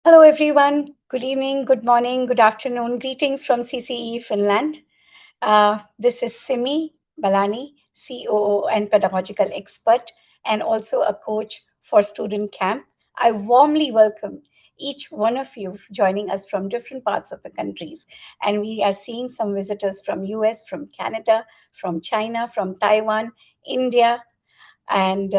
Hello, everyone. Good evening, good morning, good afternoon. Greetings from CCE Finland. This is Simi Balani, COO and pedagogical expert, and also a coach for Student Camp. I warmly welcome each one of you joining us from different parts of the countries. And we are seeing some visitors from US, from Canada, from China, from Taiwan, India, and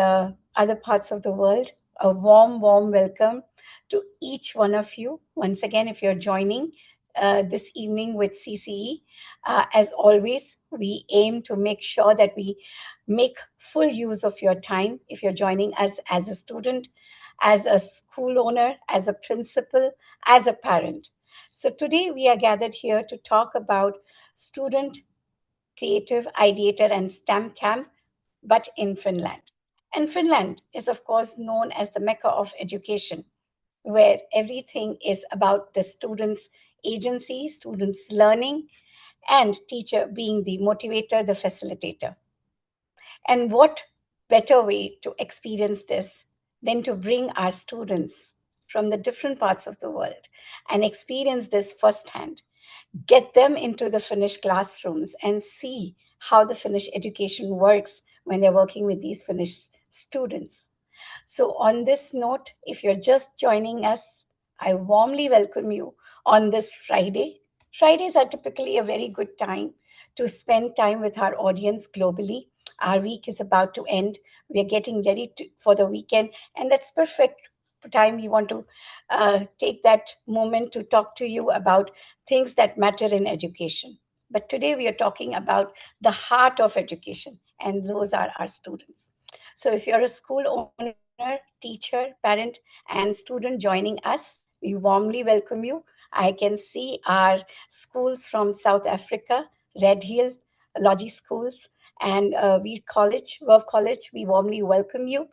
other parts of the world. A warm welcome to each one of you. Once again, if you're joining this evening with CCE, as always, we aim to make sure that we make full use of your time if you're joining us as a student, as a school owner, as a principal, as a parent. So today we are gathered here to talk about student creative ideator and STEM camp, but in Finland. And Finland is, of course, known as the Mecca of education, where everything is about the students' agency, students' learning, and teacher being the motivator, the facilitator. And what better way to experience this than to bring our students from the different parts of the world and experience this firsthand, get them into the Finnish classrooms and see how the Finnish education works when they're working with these Finnish students. So, on this note, if you're just joining us, I warmly welcome you on this Friday. Fridays are typically a very good time to spend time with our audience globally. Our week is about to end. We are getting ready for the weekend, and that's perfect time we want to take that moment to talk to you about things that matter in education. But today we are talking about the heart of education, and those are our students. So if you're a school owner, teacher, parent, and student joining us, we warmly welcome you. I can see our schools from South Africa, Red Hill, Logie Schools, and Weir College, Verve College. We warmly welcome you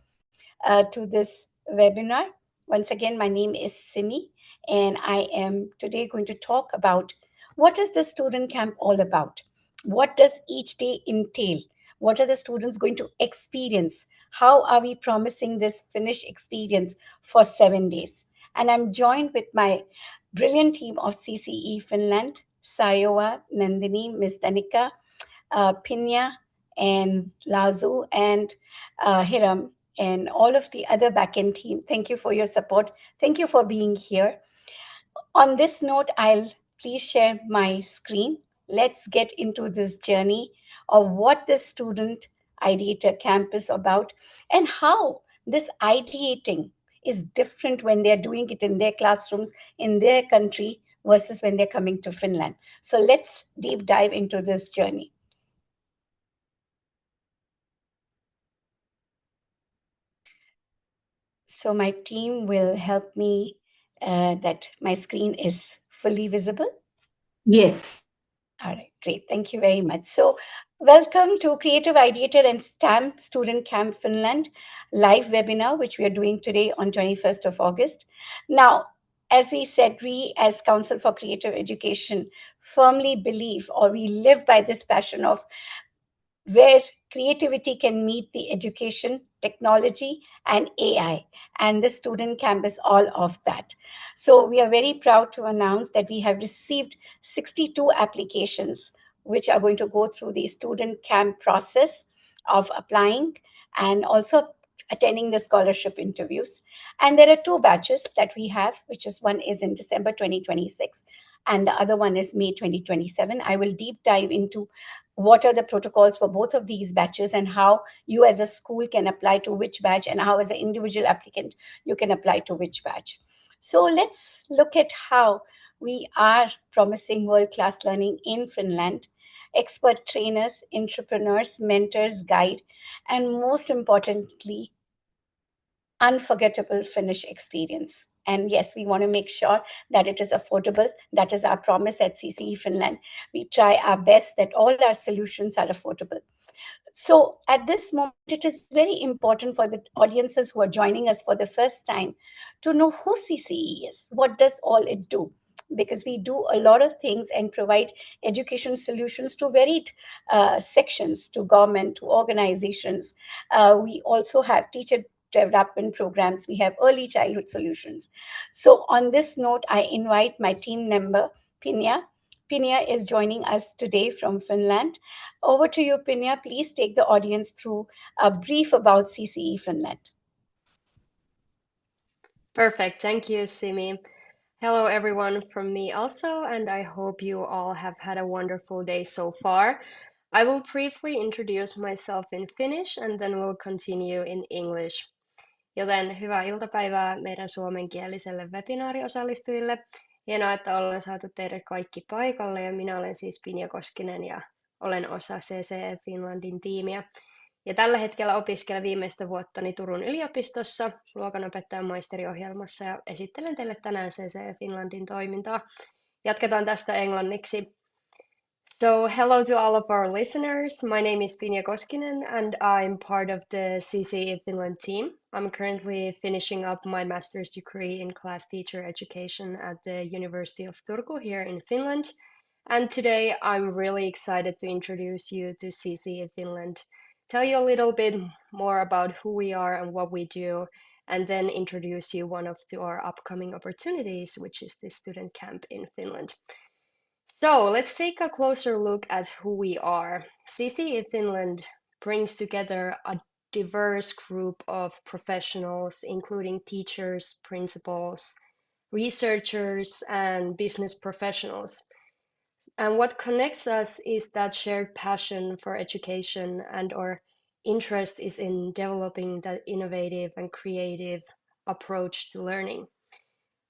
to this webinar. Once again, my name is Simi, and I am today going to talk about what is the student camp all about? What does each day entail? What are the students going to experience? How are we promising this Finnish experience for 7 days? And I'm joined with my brilliant team of CCE Finland, Sayowa, Nandini, Miss Danika, Pinya, and Lazu, and Hiram, and all of the other backend team. Thank you for your support. Thank you for being here. On this note, I'll please share my screen. Let's get into this journey of what the student ideator camp is about and how this ideating is different when they're doing it in their classrooms in their country versus when they're coming to Finland. So let's deep dive into this journey. So my team will help me that my screen is fully visible. Yes. All right, great. Thank you very much. So, welcome to Creative Ideator and STEM Student Camp Finland live webinar, which we are doing today on 21st of August. Now, as we said, we as Council for Creative Education firmly believe or we live by this passion of where creativity can meet the education, technology, and AI. And the student camp is all of that. So we are very proud to announce that we have received 62 applications, which are going to go through the student camp process of applying and also attending the scholarship interviews. And there are two batches that we have, which is one is in December 2026 and the other one is May 2027. I will deep dive into what are the protocols for both of these batches and how you as a school can apply to which batch and how as an individual applicant you can apply to which batch. So let's look at how we are promising world-class learning in Finland. Expert trainers, entrepreneurs, mentors, guide, and most importantly, unforgettable Finnish experience. And yes, we want to make sure that it is affordable. That is our promise at CCE Finland. We try our best that all our solutions are affordable. So at this moment, it is very important for the audiences who are joining us for the first time to know who CCE is. What does all it do? Because we do a lot of things and provide education solutions to varied sections, to government, to organizations. We also have teacher development programs, we have early childhood solutions. So, on this note, I invite my team member, Pinya. Pinya is joining us today from Finland. Over to you, Pinya. Please take the audience through a brief about CCE Finland. Perfect. Thank you, Simi. Hello, everyone, from me also, and I hope you all have had a wonderful day so far. I will briefly introduce myself in Finnish and then we'll continue in English. Joten hyvää iltapäivää meidän suomenkieliselle webinaariosallistujille. Hienoa, että ollaan saatu teidät kaikki paikalle ja minä olen siis Pinja Koskinen ja olen osa CCE Finlandin tiimiä. Ja tällä hetkellä opiskelen viimeistä vuottani Turun yliopistossa luokanopettajan maisteriohjelmassa ja esittelen teille tänään CCE Finlandin toimintaa. Jatketaan tästä englanniksi. So, hello to all of our listeners. My name is Pinja Koskinen and I'm part of the CCE Finland team. I'm currently finishing up my master's degree in class teacher education at the University of Turku here in Finland. And today I'm really excited to introduce you to CCE Finland, tell you a little bit more about who we are and what we do, and then introduce you one of to our upcoming opportunities, which is the student camp in Finland. So let's take a closer look at who we are. CCE Finland brings together a diverse group of professionals, including teachers, principals, researchers, and business professionals. And what connects us is that shared passion for education and our interest is in developing that innovative and creative approach to learning.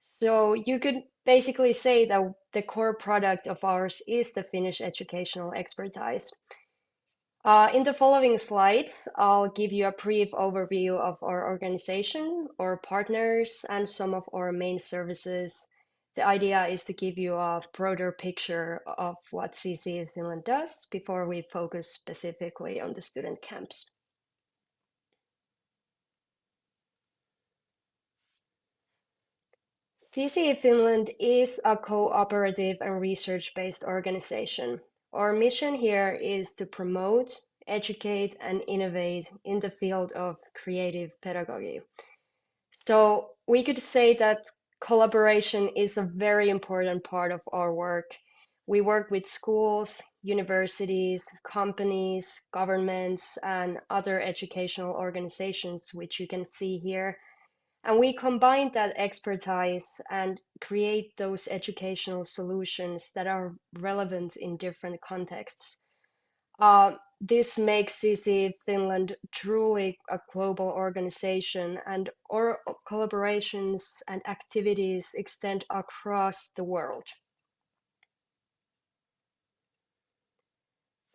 So you could basically say that the core product of ours is the Finnish educational expertise. In the following slides, I'll give you a brief overview of our organization, our partners, and some of our main services. The idea is to give you a broader picture of what CCE Finland does before we focus specifically on the student camps. CCE Finland is a cooperative and research-based organization. Our mission here is to promote, educate, and innovate in the field of creative pedagogy. So we could say that collaboration is a very important part of our work. We work with schools, universities, companies, governments, and other educational organizations, which you can see here. And we combine that expertise and create those educational solutions that are relevant in different contexts. This makes CC Finland truly a global organization, and our collaborations and activities extend across the world.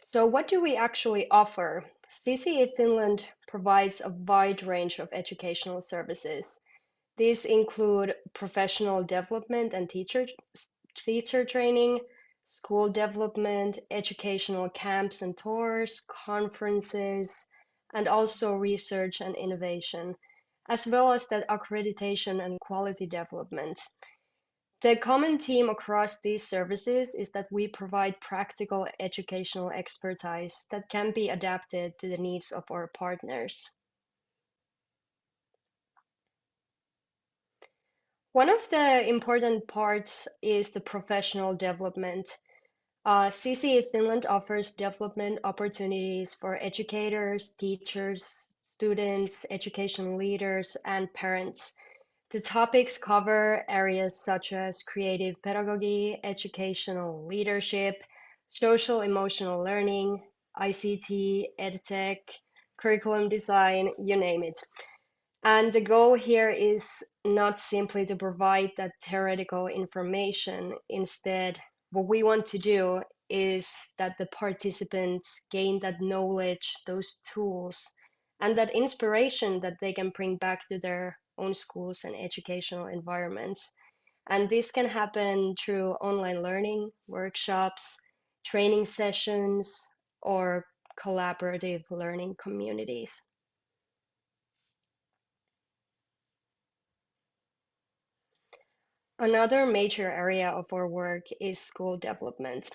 So, what do we actually offer? CCE Finland provides a wide range of educational services. These include professional development and teacher training, school development, educational camps and tours, conferences, and also research and innovation, as well as that accreditation and quality development. The common theme across these services is that we provide practical educational expertise that can be adapted to the needs of our partners. One of the important parts is the professional development. CCE Finland offers development opportunities for educators, teachers, students, education leaders, and parents. The topics cover areas such as creative pedagogy, educational leadership, social emotional learning, ICT, EdTech, curriculum design, you name it. And the goal here is not simply to provide that theoretical information. Instead, what we want to do is that the participants gain that knowledge, those tools, and that inspiration that they can bring back to their own schools and educational environments. And this can happen through online learning, workshops, training sessions, or collaborative learning communities. Another major area of our work is school development.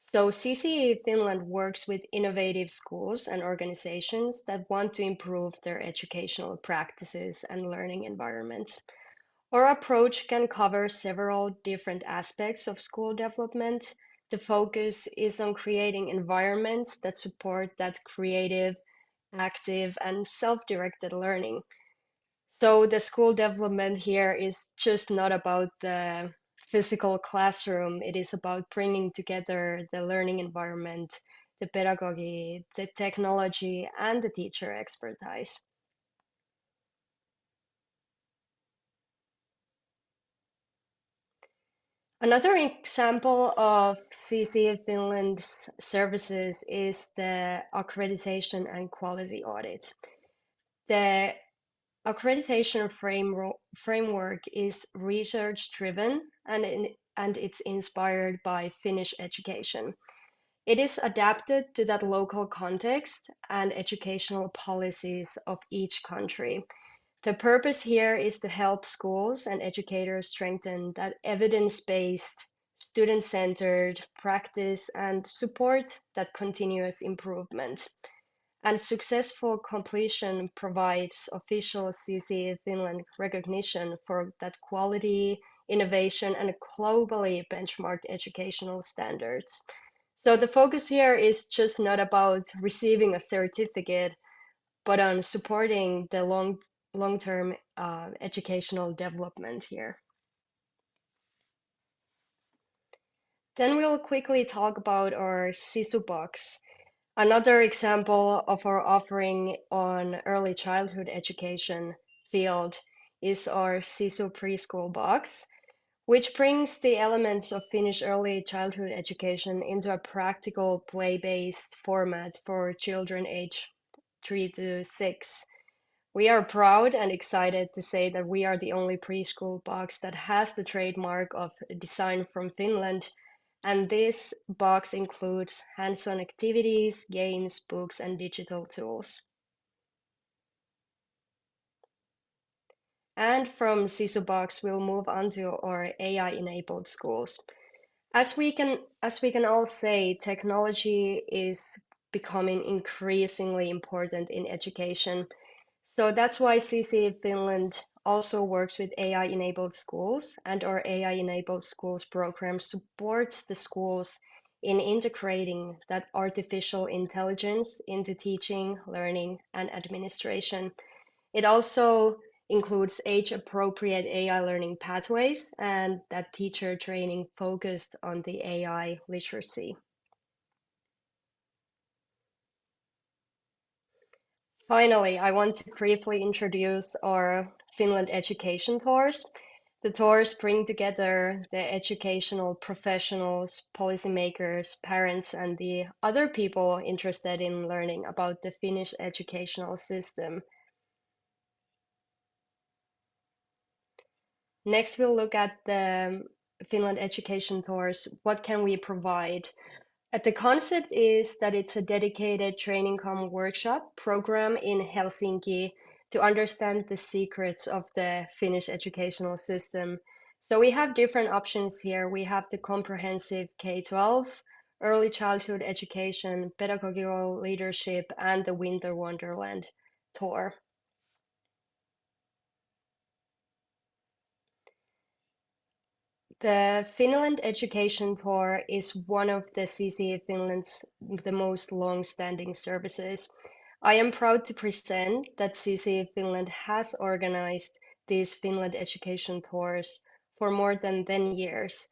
So CCE Finland works with innovative schools and organizations that want to improve their educational practices and learning environments. Our approach can cover several different aspects of school development. The focus is on creating environments that support that creative, active, and self-directed learning. So the school development here is just not about the physical classroom. It is about bringing together the learning environment, the pedagogy, the technology, and the teacher expertise. Another example of CC Finland's services is the accreditation and quality audit. The accreditation framework is research-driven and it's inspired by Finnish education. It is adapted to that local context and educational policies of each country. The purpose here is to help schools and educators strengthen that evidence-based, student-centered practice and support that continuous improvement. And successful completion provides official CCA Finland recognition for that quality, innovation, and globally benchmarked educational standards. So the focus here is just not about receiving a certificate, but on supporting the long-term educational development here. Then we'll quickly talk about our SISU box. Another example of our offering on early childhood education field is our SISU preschool box, which brings the elements of Finnish early childhood education into a practical play-based format for children aged 3 to 6. We are proud and excited to say that we are the only preschool box that has the trademark of design from Finland, and this box includes hands-on activities, games, books, and digital tools. And from Sisu box, we'll move on to our AI-enabled schools. As we can all say, technology is becoming increasingly important in education. So that's why CC Finland also works with AI-enabled schools, and our AI-enabled schools program supports the schools in integrating that artificial intelligence into teaching, learning, and administration. It also includes age-appropriate AI learning pathways and that teacher training focused on the AI literacy. Finally, I want to briefly introduce our Finland education tours. The tours bring together the educational professionals, policymakers, parents, and the other people interested in learning about the Finnish educational system. Next, we'll look at the Finland education tours. What can we provide? The concept is that it's a dedicated training come workshop program in Helsinki to understand the secrets of the Finnish educational system. So we have different options here. We have the comprehensive K-12, early childhood education, pedagogical leadership, and the Winter Wonderland tour. The Finland Education Tour is one of the CCA Finland's the most long-standing services. I am proud to present that CCA Finland has organized these Finland Education Tours for more than 10 years.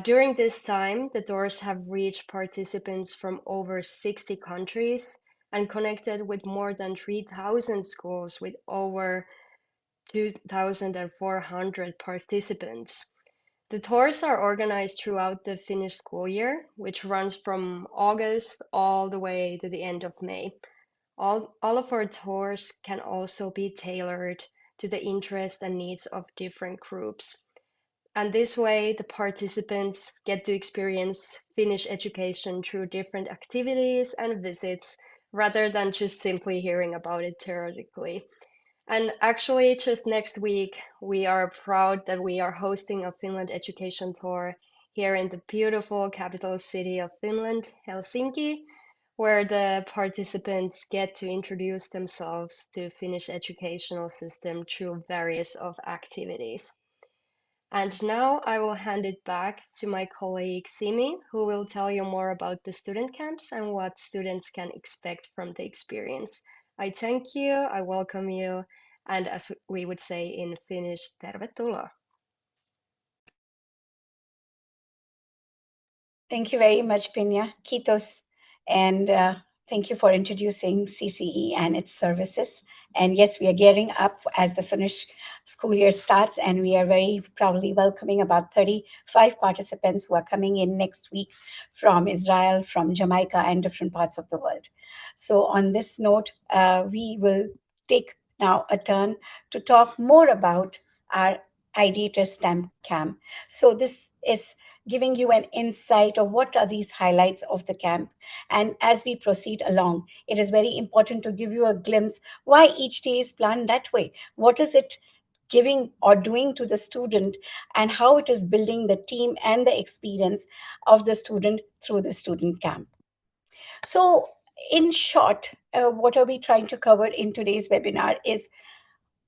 During this time, the tours have reached participants from over 60 countries and connected with more than 3,000 schools with over 2,400 participants. The tours are organized throughout the Finnish school year, which runs from August all the way to the end of May. All of our tours can also be tailored to the interests and needs of different groups. And this way, the participants get to experience Finnish education through different activities and visits rather than just simply hearing about it theoretically. And actually, just next week, we are proud that we are hosting a Finland education tour here in the beautiful capital city of Finland, Helsinki, where the participants get to introduce themselves to Finnish educational system through various of activities. And now I will hand it back to my colleague Simi, who will tell you more about the student camps and what students can expect from the experience. I thank you, I welcome you, and as we would say in Finnish, tervetuloa. Thank you very much, Pinya. Kitos. And thank you for introducing CCE and its services. And yes, we are gearing up as the Finnish school year starts, and we are very proudly welcoming about 35 participants who are coming in next week from Israel, from Jamaica, and different parts of the world. So, on this note, we will take now a turn to talk more about our Ideator STEM camp. So, this is giving you an insight of what are these highlights of the camp. And as we proceed along, it is very important to give you a glimpse why each day is planned that way. What is it giving or doing to the student, and how it is building the team and the experience of the student through the student camp. So, in short, what are we trying to cover in today's webinar is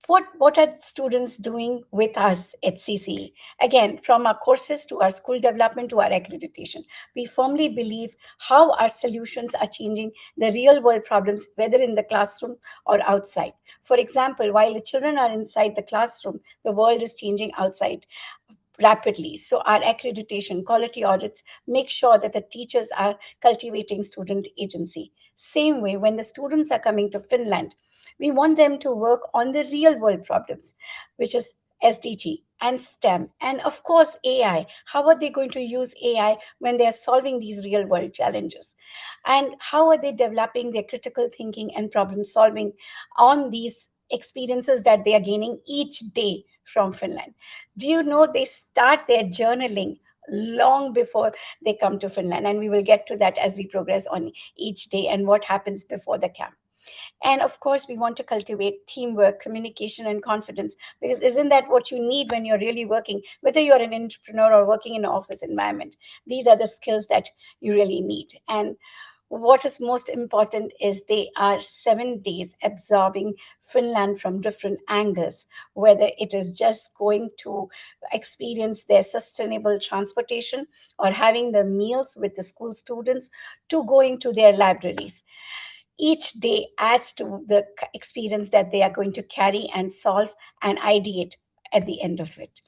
what are students doing with us at CCE? Again, from our courses to our school development to our accreditation, we firmly believe how our solutions are changing the real world problems, whether in the classroom or outside. For example, while the children are inside the classroom, the world is changing outside rapidly. So our accreditation quality audits make sure that the teachers are cultivating student agency. Same way, when the students are coming to Finland, we want them to work on the real world problems, which is SDG and STEM, and of course AI. How are they going to use AI when they are solving these real world challenges? And how are they developing their critical thinking and problem solving on these experiences that they are gaining each day from Finland? Do you know they start their journaling long before they come to Finland? And we will get to that as we progress on each day and what happens before the camp. And of course, we want to cultivate teamwork, communication, and confidence, because isn't that what you need when you're really working, whether you're an entrepreneur or working in an office environment? These are the skills that you really need. And what is most important is they are 7 days absorbing Finland from different angles, whether it is just going to experience their sustainable transportation or having the meals with the school students to going to their libraries. Each day adds to the experience that they are going to carry and solve and ideate at the end of it.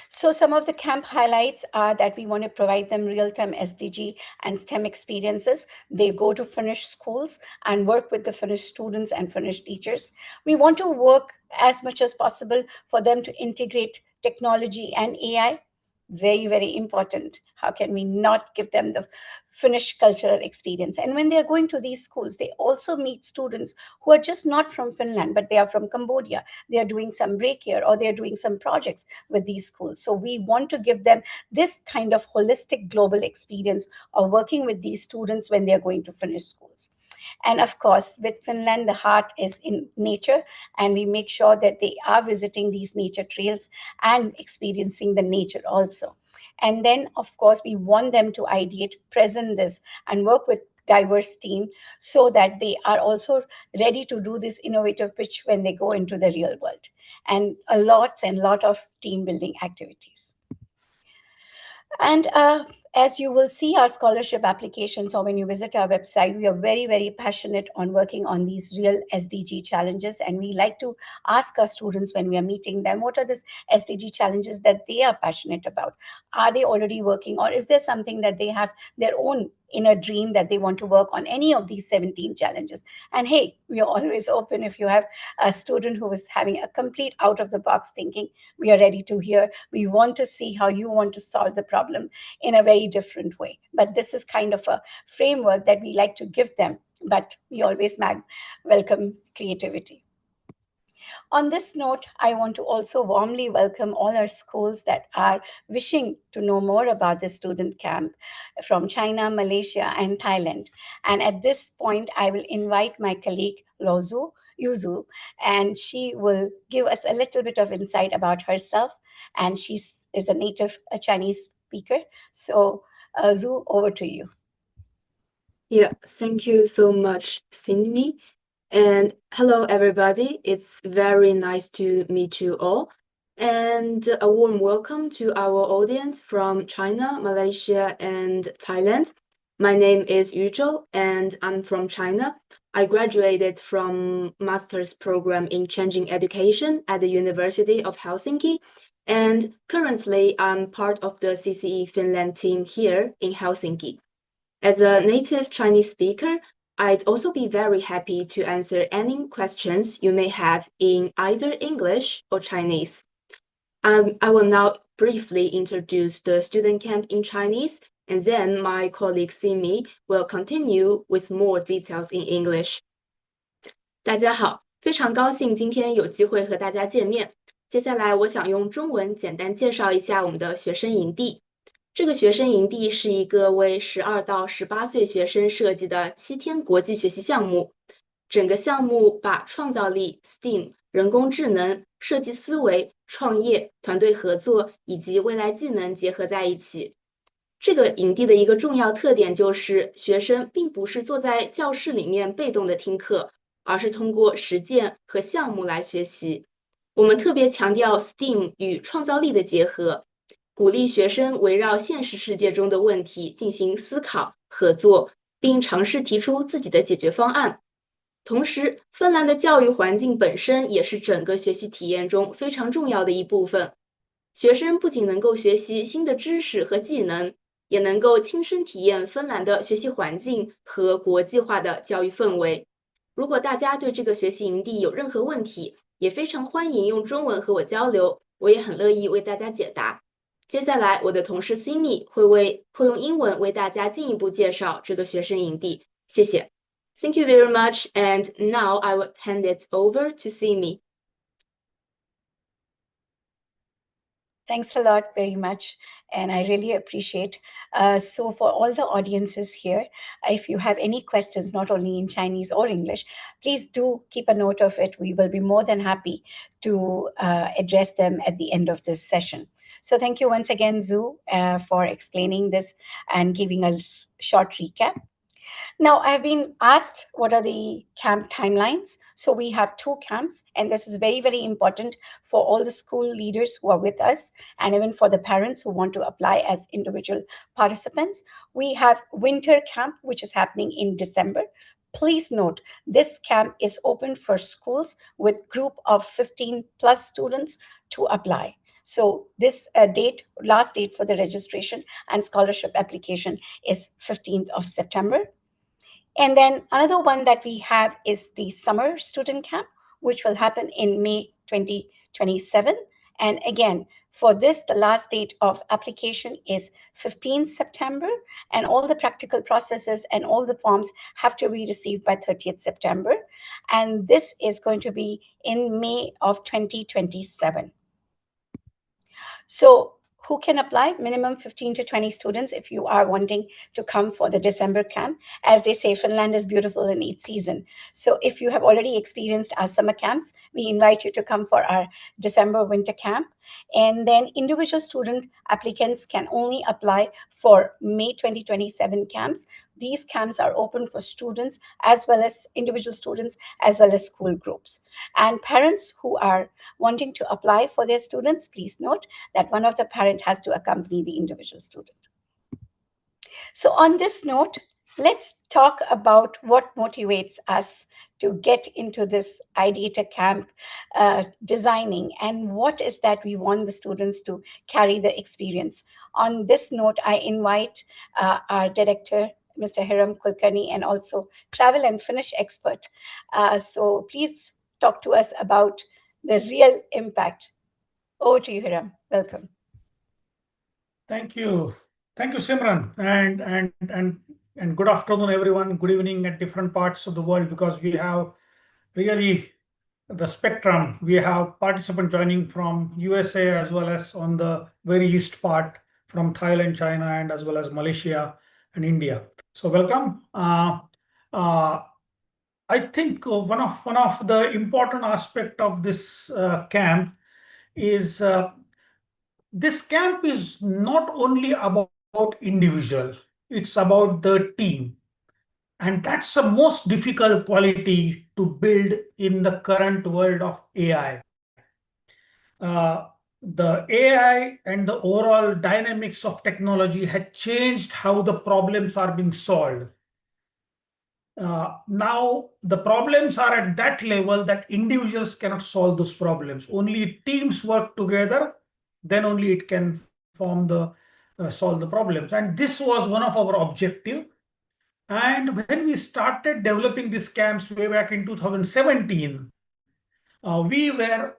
So, some of the camp highlights are that we want to provide them real time SDG and STEM experiences. They go to Finnish schools and work with the Finnish students and Finnish teachers. We want to work as much as possible for them to integrate technology and AI. Very, very important. How can we not give them the Finnish cultural experience? And when they are going to these schools, they also meet students who are just not from Finland, but they are from Cambodia. They are doing some break here or they are doing some projects with these schools. So we want to give them this kind of holistic global experience of working with these students when they are going to Finnish schools. And of course, with Finland, the heart is in nature, and we make sure that they are visiting these nature trails and experiencing the nature also. And then, of course, we want them to ideate, present this, and work with diverse team so that they are also ready to do this innovative pitch when they go into the real world, and a lot of team building activities. And as you will see our scholarship applications, or when you visit our website, we are very, very passionate on working on these real SDG challenges. And we like to ask our students when we are meeting them, what are the SDG challenges that they are passionate about? Are they already working, or is there something that they have their own inner dream that they want to work on any of these 17 challenges? And hey, we are always open. If you have a student who is having a complete out of the box thinking, we are ready to hear. We want to see how you want to solve the problem in a very different way. But this is kind of a framework that we like to give them. But we always welcome creativity. On this note, I want to also warmly welcome all our schools that are wishing to know more about the student camp from China, Malaysia, and Thailand. And at this point, I will invite my colleague Lozu. Yuzu, and she will give us a little bit of insight about herself. And she is a native Chinese speaker. So, Zhu, over to you. Yeah, thank you so much, Cindy. And hello, everybody. It's very nice to meet you all. And a warm welcome to our audience from China, Malaysia, and Thailand. My name is Yu Zhou, and I'm from China. I graduated from master's program in changing education at the University of Helsinki. And currently, I'm part of the CCE Finland team here in Helsinki. As a native Chinese speaker, I'd also be very happy to answer any questions you may have in either English or Chinese. I will now briefly introduce the student camp in Chinese, and then my colleague Simi will continue with more details in English. 大家好，非常高兴今天有机会和大家见面。接下来，我想用中文简单介绍一下我们的学生营地。这个学生营地是一个为12到18岁学生设计的7天国际学习项目。整个项目把创造力、STEAM、人工智能、设计思维、创业、团队合作以及未来技能结合在一起。这个营地的一个重要特点就是，学生并不是坐在教室里面被动的听课，而是通过实践和项目来学习。我们特别强调 STEAM 与创造力的结合。鼓励学生围绕现实世界中的问题进行思考、合作，并尝试提出自己的解决方案。同时，芬兰的教育环境本身也是整个学习体验中非常重要的一部分。学生不仅能够学习新的知识和技能，也能够亲身体验芬兰的学习环境和国际化的教育氛围。如果大家对这个学习营地有任何问题，也非常欢迎用中文和我交流，我也很乐意为大家解答。接下来，我的同事 Simi 会用英文为大家进一步介绍这个学生营地。谢谢。Thank you very much, and now I will hand it over to Simi. Thanks a lot very much. And I really appreciate. So, for all the audiences here, if you have any questions, not only in Chinese or English, please do keep a note of it. We will be more than happy to address them at the end of this session. So, thank you once again, Zhu, for explaining this and giving us short recap. Now, I've been asked what are the camp timelines. So, we have 2 camps, and this is very, very important for all the school leaders who are with us, and even for the parents who want to apply as individual participants. We have winter camp, which is happening in December. Please note, this camp is open for schools with group of 15 plus students to apply. So this last date for the registration and scholarship application is 15th of September. And then another one that we have is the summer student camp, which will happen in May 2027. And again, for this, the last date of application is 15th September, and all the practical processes and all the forms have to be received by 30th September. And this is going to be in May of 2027. So who can apply? Minimum 15 to 20 students if you are wanting to come for the December camp. As they say, Finland is beautiful in each season. So if you have already experienced our summer camps, we invite you to come for our December winter camp. And then individual student applicants can only apply for May 2027 camps. These camps are open for students as well as individual students as well as school groups. And parents who are wanting to apply for their students, please note that one of the parent has to accompany the individual student. So on this note, let's talk about what motivates us to get into this Ideator camp designing, and what is that we want the students to carry the experience. On this note, I invite our director, Mr. Hiram Kulkarni, and also travel and Finnish expert. So please talk to us about the real impact. Over to you, Hiram. Welcome. Thank you. Thank you, Simran. And good afternoon, everyone. Good evening at different parts of the world, because we have really the spectrum. We have participants joining from USA as well as on the very east part from Thailand, China, and as well as Malaysia and India. So welcome. I think one of the important aspect of this camp is this camp is not only about individual, it's about the team. And that's the most difficult quality to build in the current world of AI. Uh, the AI and the overall dynamics of technology had changed how the problems are being solved. Now, the problems are at that level that individuals cannot solve those problems. Only teams work together, then only it can form the solve the problems. And this was one of our objective. And when we started developing these camps way back in 2017, we were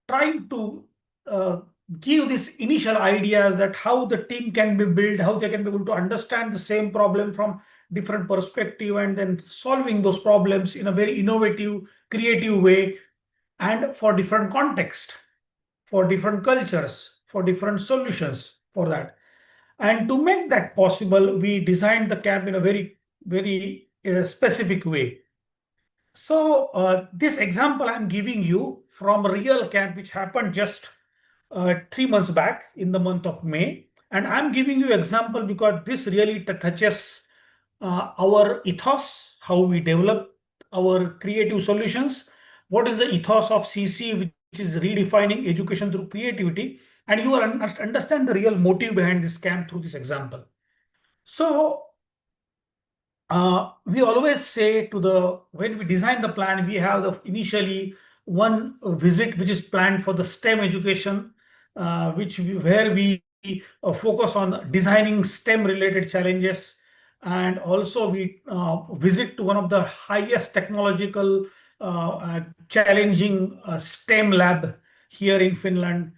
trying to uh, give these initial ideas that how the team can be built, how they can be able to understand the same problem from different perspective, and then solving those problems in a very innovative, creative way, and for different context, for different cultures, for different solutions for that. And to make that possible, we designed the camp in a very specific way. So this example I'm giving you from a real camp which happened just 3 months back in the month of May. And I'm giving you example because this really touches our ethos, how we develop our creative solutions. What is the ethos of CC, which is redefining education through creativity? And you will understand the real motive behind this camp through this example. So we always say to the when we design the plan, we have the initially one visit which is planned for the STEM education, where we focus on designing STEM related challenges, and also we visit to one of the highest technological challenging STEM lab here in Finland,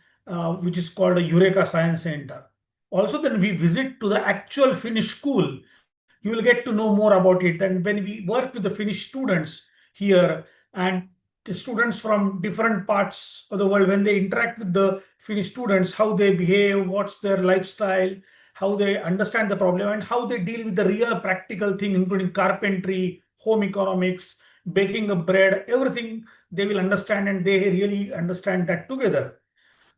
which is called a Eureka Science Center. Also, then we visit to the actual Finnish school. You will get to know more about it. And when we work with the Finnish students here, and the students from different parts of the world, when they interact with the Finnish students, how they behave, what's their lifestyle, how they understand the problem, and how they deal with the real practical thing, including carpentry, home economics, baking of bread, everything they will understand, and they really understand that together.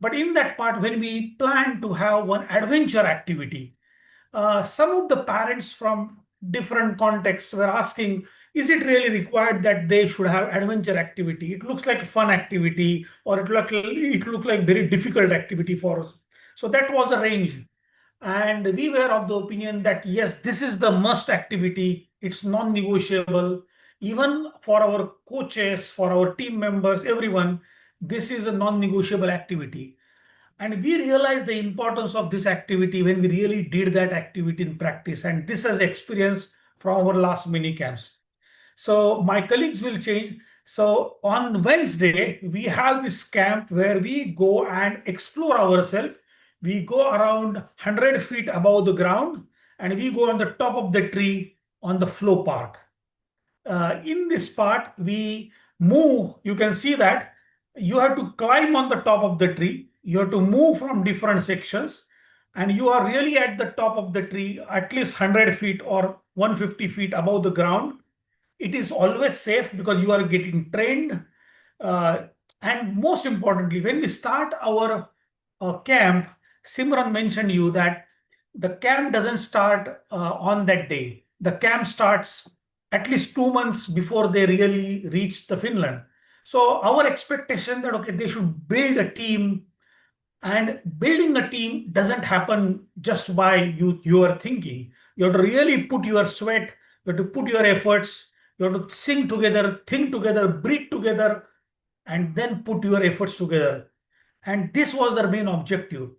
But in that part, when we plan to have one adventure activity, some of the parents from different contexts were asking, is it really required that they should have adventure activity? It looks like a fun activity, or it look like very difficult activity for us. So that was the range. And we were of the opinion that yes, this is the must activity. It's non-negotiable. Even for our coaches, for our team members, everyone, this is a non-negotiable activity. And we realized the importance of this activity when we really did that activity in practice. And this is experience from our last mini camps. So my colleagues will change. So on Wednesday, we have this camp where we go and explore ourselves. We go around 100 feet above the ground, and we go on the top of the tree on the flow park. In this part, we move. You can see that you have to climb on the top of the tree. You have to move from different sections, and you are really at the top of the tree, at least 100 feet or 150 feet above the ground. It is always safe because you are getting trained. Uh, and most importantly, when we start our camp, Simran mentioned you that the camp doesn't start on that day. The camp starts at least 2 months before they really reach the Finland. So our expectation that okay, they should build a team, and building a team doesn't happen just by your thinking. You have to really put your sweat, you have to put your efforts, you have to sing together, think together, breathe together, and then put your efforts together. And this was their main objective.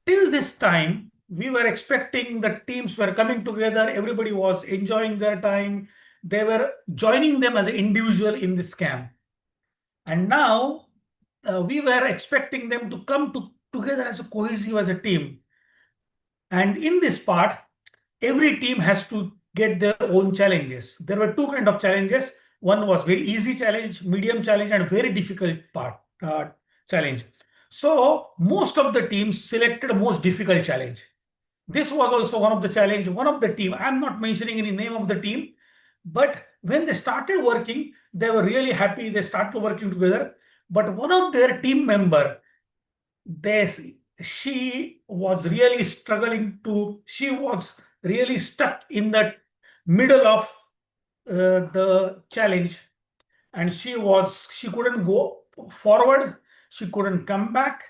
Till this time, we were expecting the teams were coming together, everybody was enjoying their time, they were joining them as an individual in this camp. And now we were expecting them to come together as a cohesive as a team. And in this part, every team has to get their own challenges. There were two kind of challenges. One was very easy challenge, medium challenge, and very difficult part challenge. So most of the teams selected a most difficult challenge. This was also one of the challenge. One of the team, I'm not mentioning any name of the team, But when they started working, they were really happy. They started working together. But one of their team member, they she was really struggling to. She was really stuck in the middle of the challenge, and she couldn't go forward. She couldn't come back,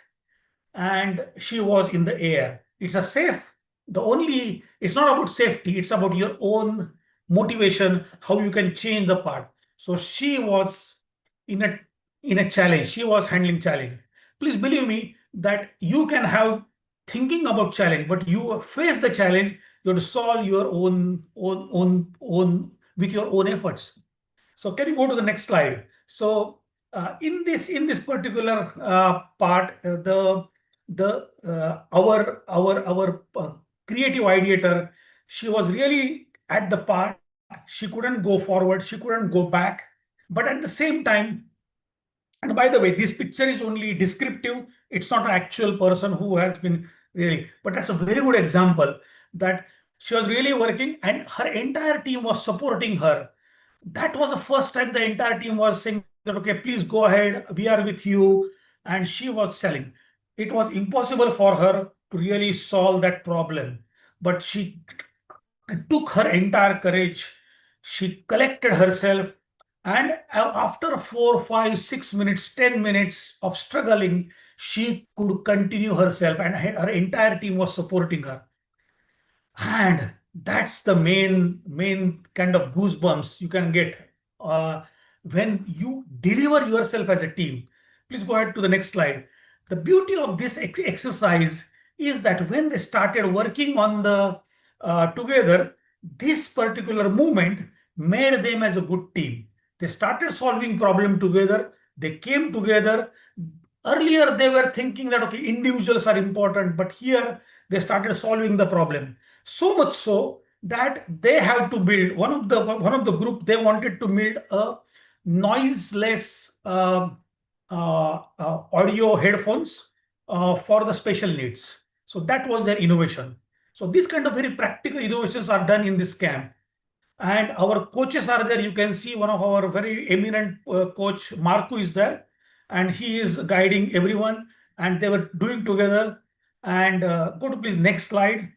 and she was in the air. It's a safe, the only, it's not about safety, it's about your own motivation, how you can change the part. So she was in a challenge, she was handling challenge. Please believe me that you can have thinking about challenge, but you face the challenge, you have to solve your own with your own efforts. So can you go to the next slide? So in this particular part, our creative ideator, she was really at the part. She couldn't go forward. She couldn't go back. But at the same time, and by the way, this picture is only descriptive. It's not an actual person who has been really. But that's a very good example that she was really working, and her entire team was supporting her. That was the first time the entire team was saying that, okay, please go ahead, we are with you. And she was selling. It was impossible for her to really solve that problem. But she took her entire courage, she collected herself, and after 4, 5, 6 minutes, 10 minutes of struggling, she could continue herself, and her entire team was supporting her. And that's the main kind of goosebumps you can get uh, when you deliver yourself as a team. Please go ahead to the next slide. The beauty of this exercise is that when they started working on the together, this particular movement made them as a good team. They started solving problem together. They came together. Earlier, they were thinking that, okay, individuals are important, but here they started solving the problem. So much so that they have to build one of the group, they wanted to build a noiseless audio headphones for the special needs. So that was their innovation. So these kind of very practical innovations are done in this camp. And our coaches are there. You can see one of our very eminent coach, Marku, is there, and he is guiding everyone. And they were doing together. And go to please next slide.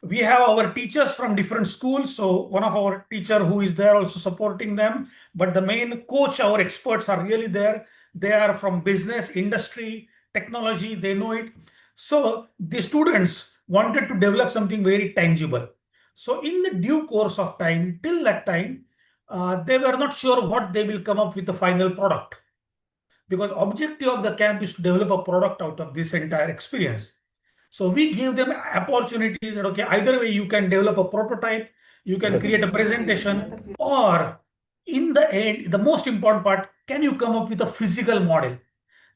We have our teachers from different schools. So one of our teacher who is there also supporting them. But the main coach, our experts are really there. They are from business, industry, technology. They know it. So the students wanted to develop something very tangible. So in the due course of time, till that time, they were not sure what they will come up with the final product, because objective of the camp is to develop a product out of this entire experience. So we give them opportunities that, okay, either way you can develop a prototype, you can create a presentation, or in the end, the most important part, can you come up with a physical model?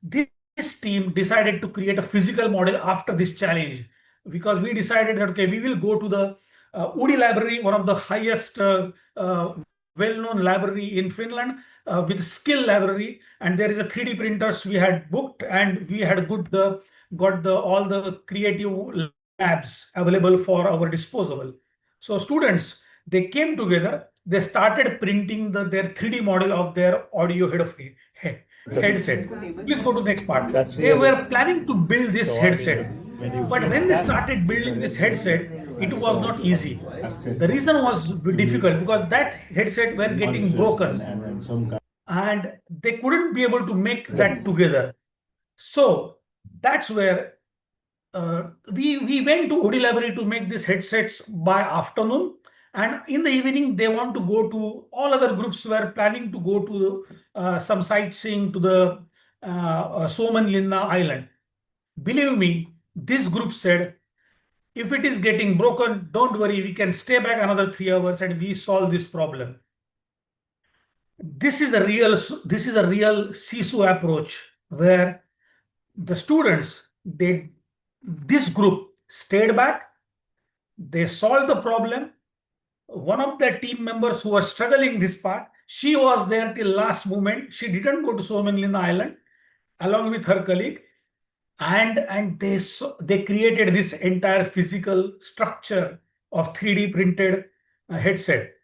This team decided to create a physical model after this challenge, because we decided that, okay, we will go to the Udi library, one of the highest well-known library in Finland, with skill library, and there is a 3D printers we had booked, and we had got all the creative labs available for our disposable. So students, they came together, they started printing their 3D model of their audio headset. Please go to the next part. They were planning to build this headset, but when they started building this headset, it was not easy. The reason was difficult because that headset were getting broken, and they couldn't be able to make that together. So that's where we went to Odi Library to make these headsets by afternoon, and in the evening they want to go to, all other groups were planning to go to some sightseeing to the Suomenlinna Island. Believe me, this group said, if it is getting broken, don't worry, we can stay back another 3 hours and we solve this problem. This is a real SISU approach, where the students, this group stayed back, they solved the problem. One of the team members who was struggling this part, she was there till last moment. She didn't go to Suomenlinna Island along with her colleague, and they created this entire physical structure of 3D printed headset.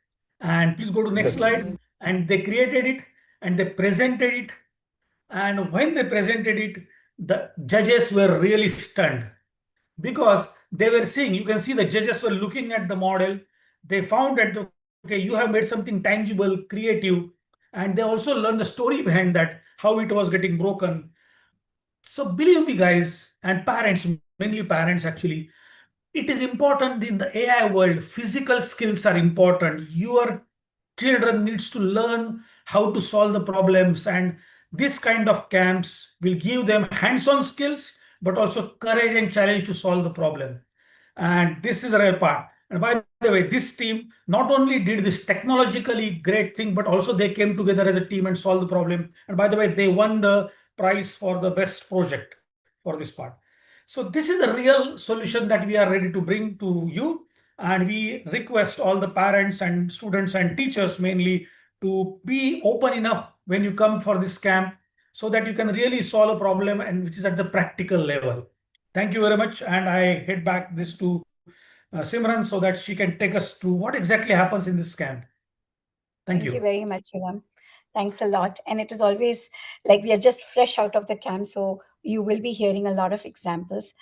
And please go to next slide. And they created it and they presented it. And when they presented it, the judges were really stunned because they were seeing, you can see the judges were looking at the model. They found that, okay, you have made something tangible, creative, and they also learned the story behind that, how it was getting broken. So believe me, guys, and parents, mainly parents actually, it is important in the AI world. Physical skills are important. Your children needs to learn how to solve the problems, and this kind of camps will give them hands-on skills, but also courage and challenge to solve the problem. And this is the real part. And by the way, this team not only did this technologically great thing, but also they came together as a team and solved the problem. And by the way, they won the prize for the best project for this part. So this is the real solution that we are ready to bring to you. And we request all the parents and students and teachers mainly to be open enough when you come for this camp so that you can really solve a problem and which is at the practical level. Thank you very much. And I head back this to Simran so that she can take us through what exactly happens in this camp. Thank Thank you you. very much, Hiram. Thanks a lot. And it is always like we are just fresh out of the camp, so you will be hearing a lot of examples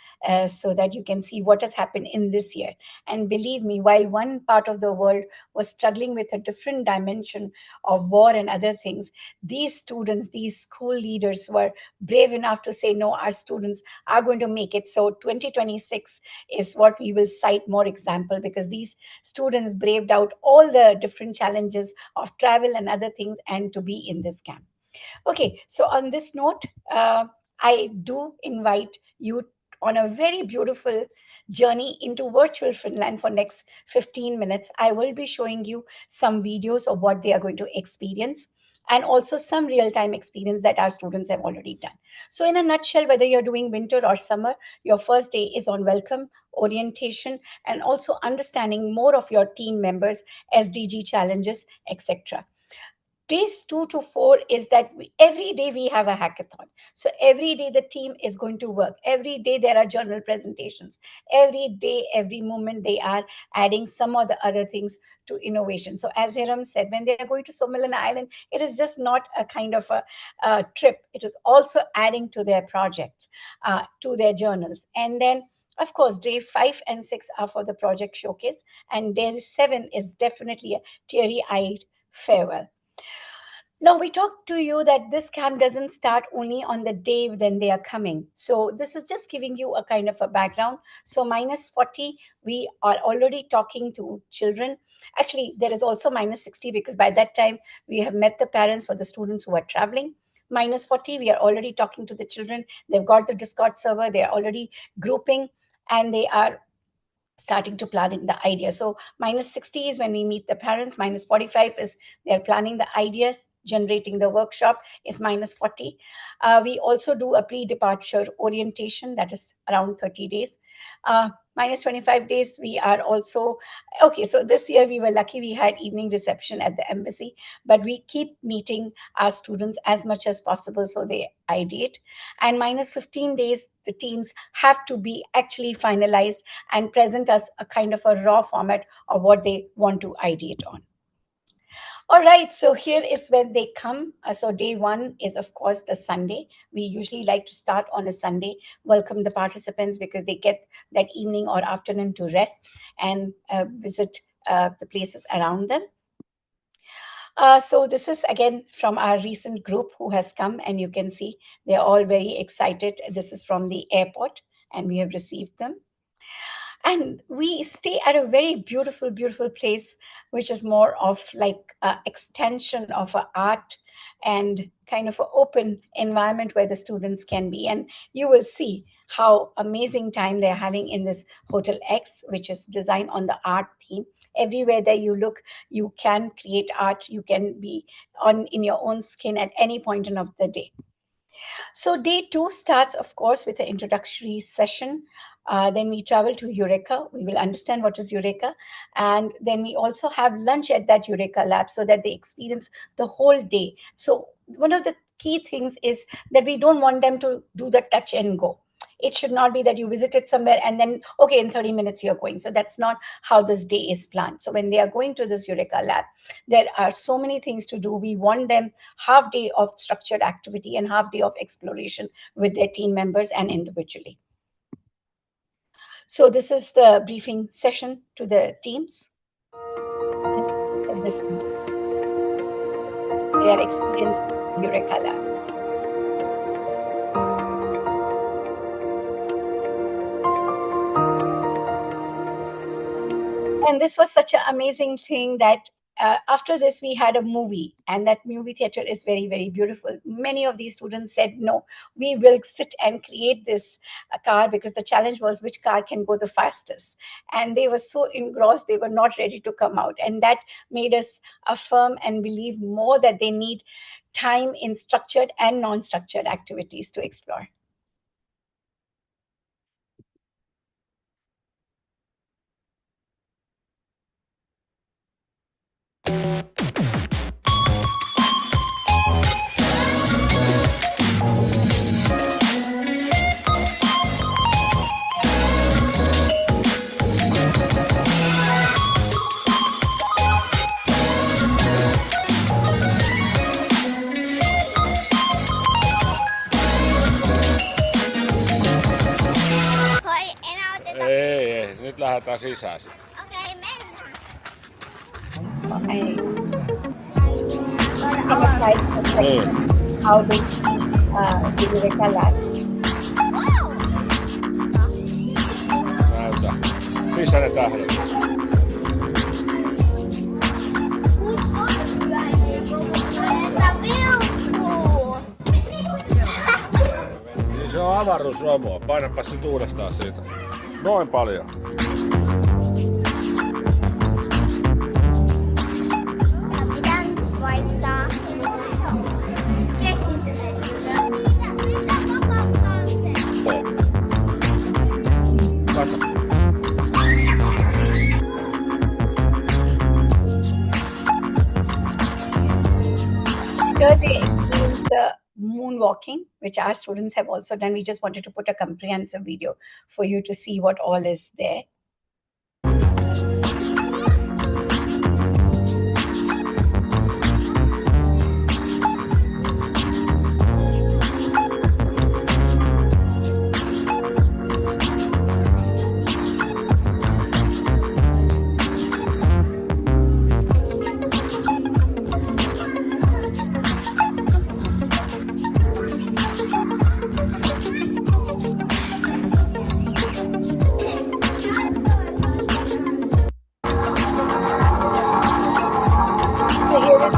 so that you can see what has happened in this year. And believe me, while one part of the world was struggling with a different dimension of war and other things, these students, these school leaders were brave enough to say, no, our students are going to make it. So 2026 is what we will cite more example because these students braved out all the different challenges of travel and other things and to be in this camp. Okay, so on this note, I do invite you on a very beautiful journey into virtual Finland for next 15 minutes. I will be showing you some videos of what they are going to experience and also some real-time experience that our students have already done. So in a nutshell, whether you're doing winter or summer, your first day is on welcome, orientation, and also understanding more of your team members, SDG challenges, etc. Days 2 to 4 is that every day we have a hackathon. So every day the team is going to work. Every day there are journal presentations. Every day, every moment they are adding some or the other things to innovation. So as Hiram said, when they are going to Somalan Island, it is just not a kind of a trip. It is also adding to their projects, to their journals. And then of course, day 5 and 6 are for the project showcase, and day 7 is definitely a teary eyed farewell. Now, we talked to you that this camp doesn't start only on the day when they are coming. So, this is just giving you a kind of a background. So, minus 40, we are already talking to children. Actually, there is also minus 60 because by that time we have met the parents for the students who are traveling. Minus 40, we are already talking to the children. They've got the Discord server, they are already grouping and they are starting to planning the idea. So minus 60 is when we meet the parents. Minus 45 is they're planning the ideas. Generating the workshop is minus 40. We also do a pre-departure orientation that is around 30 days. Minus 25 days, we are also okay. So this year we were lucky we had evening reception at the embassy, but we keep meeting our students as much as possible so they ideate. And minus 15 days, the teams have to be actually finalized and present us a kind of a raw format of what they want to ideate on. All right, so here is when they come. So day one is, of course, the Sunday. We usually like to start on a Sunday, welcome the participants because they get that evening or afternoon to rest and visit the places around them. So this is again from our recent group who has come, and you can see they're all very excited. This is from the airport, and we have received them. And we stay at a very beautiful, beautiful place, which is more of like an extension of a art and kind of an open environment where the students can be. And you will see how amazing time they're having in this Hotel X, which is designed on the art theme. Everywhere that you look, you can create art. You can be on in your own skin at any point in of the day. So day two starts, of course, with an introductory session. Then we travel to Eureka. We will understand what is Eureka. And then we also have lunch at that Eureka lab so that they experience the whole day. So one of the key things is that we don't want them to do the touch and go. It should not be that you visited somewhere and then, okay, in 30 minutes you're going. So that's not how this day is planned. So when they are going to this Eureka Lab, there are so many things to do. We want them half day of structured activity and half day of exploration with their team members and individually. So this is the briefing session to the teams. This they are experiencing Eureka Lab. And this was such an amazing thing that after this, we had a movie, and that movie theater is very, very beautiful. Many of these students said, no, we will sit and create this car, because the challenge was which car can go the fastest. And they were so engrossed, they were not ready to come out. And that made us affirm and believe more that they need time in structured and non-structured activities to explore. Ei, nyt lähdetään sisään sitten. Okei, mennään. How they the Eureka Lab. Näytä. Missä ne tähdet? Niin se on avaruusromua. Painapas nyt uudestaan siitä. Noin paljon. Pitää vaihtaa. Mitä vapauttaa se? Katso. Here they experience the moonwalking, which our students have also done. We just wanted to put a comprehensive video for you to see what all is there.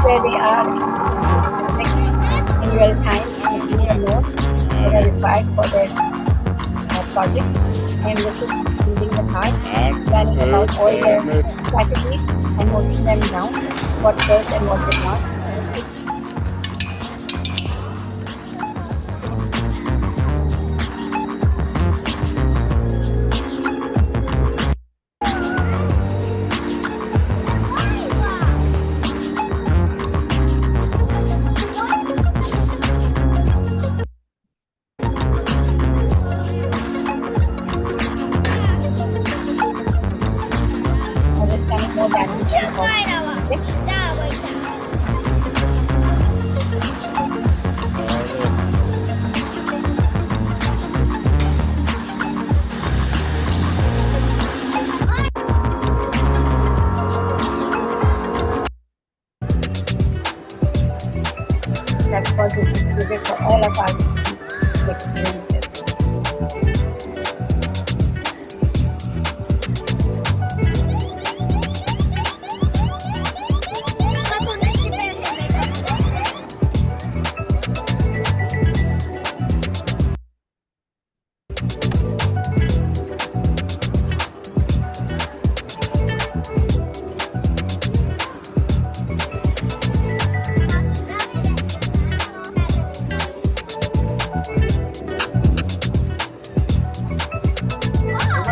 Where they are in real time, making the notes that are required for their projects. And this is using the cards, planning about all their strategies and noting them down, what worked and what did not. Understanding more dimensions of physics. That's what this is created for all of our students to experience it.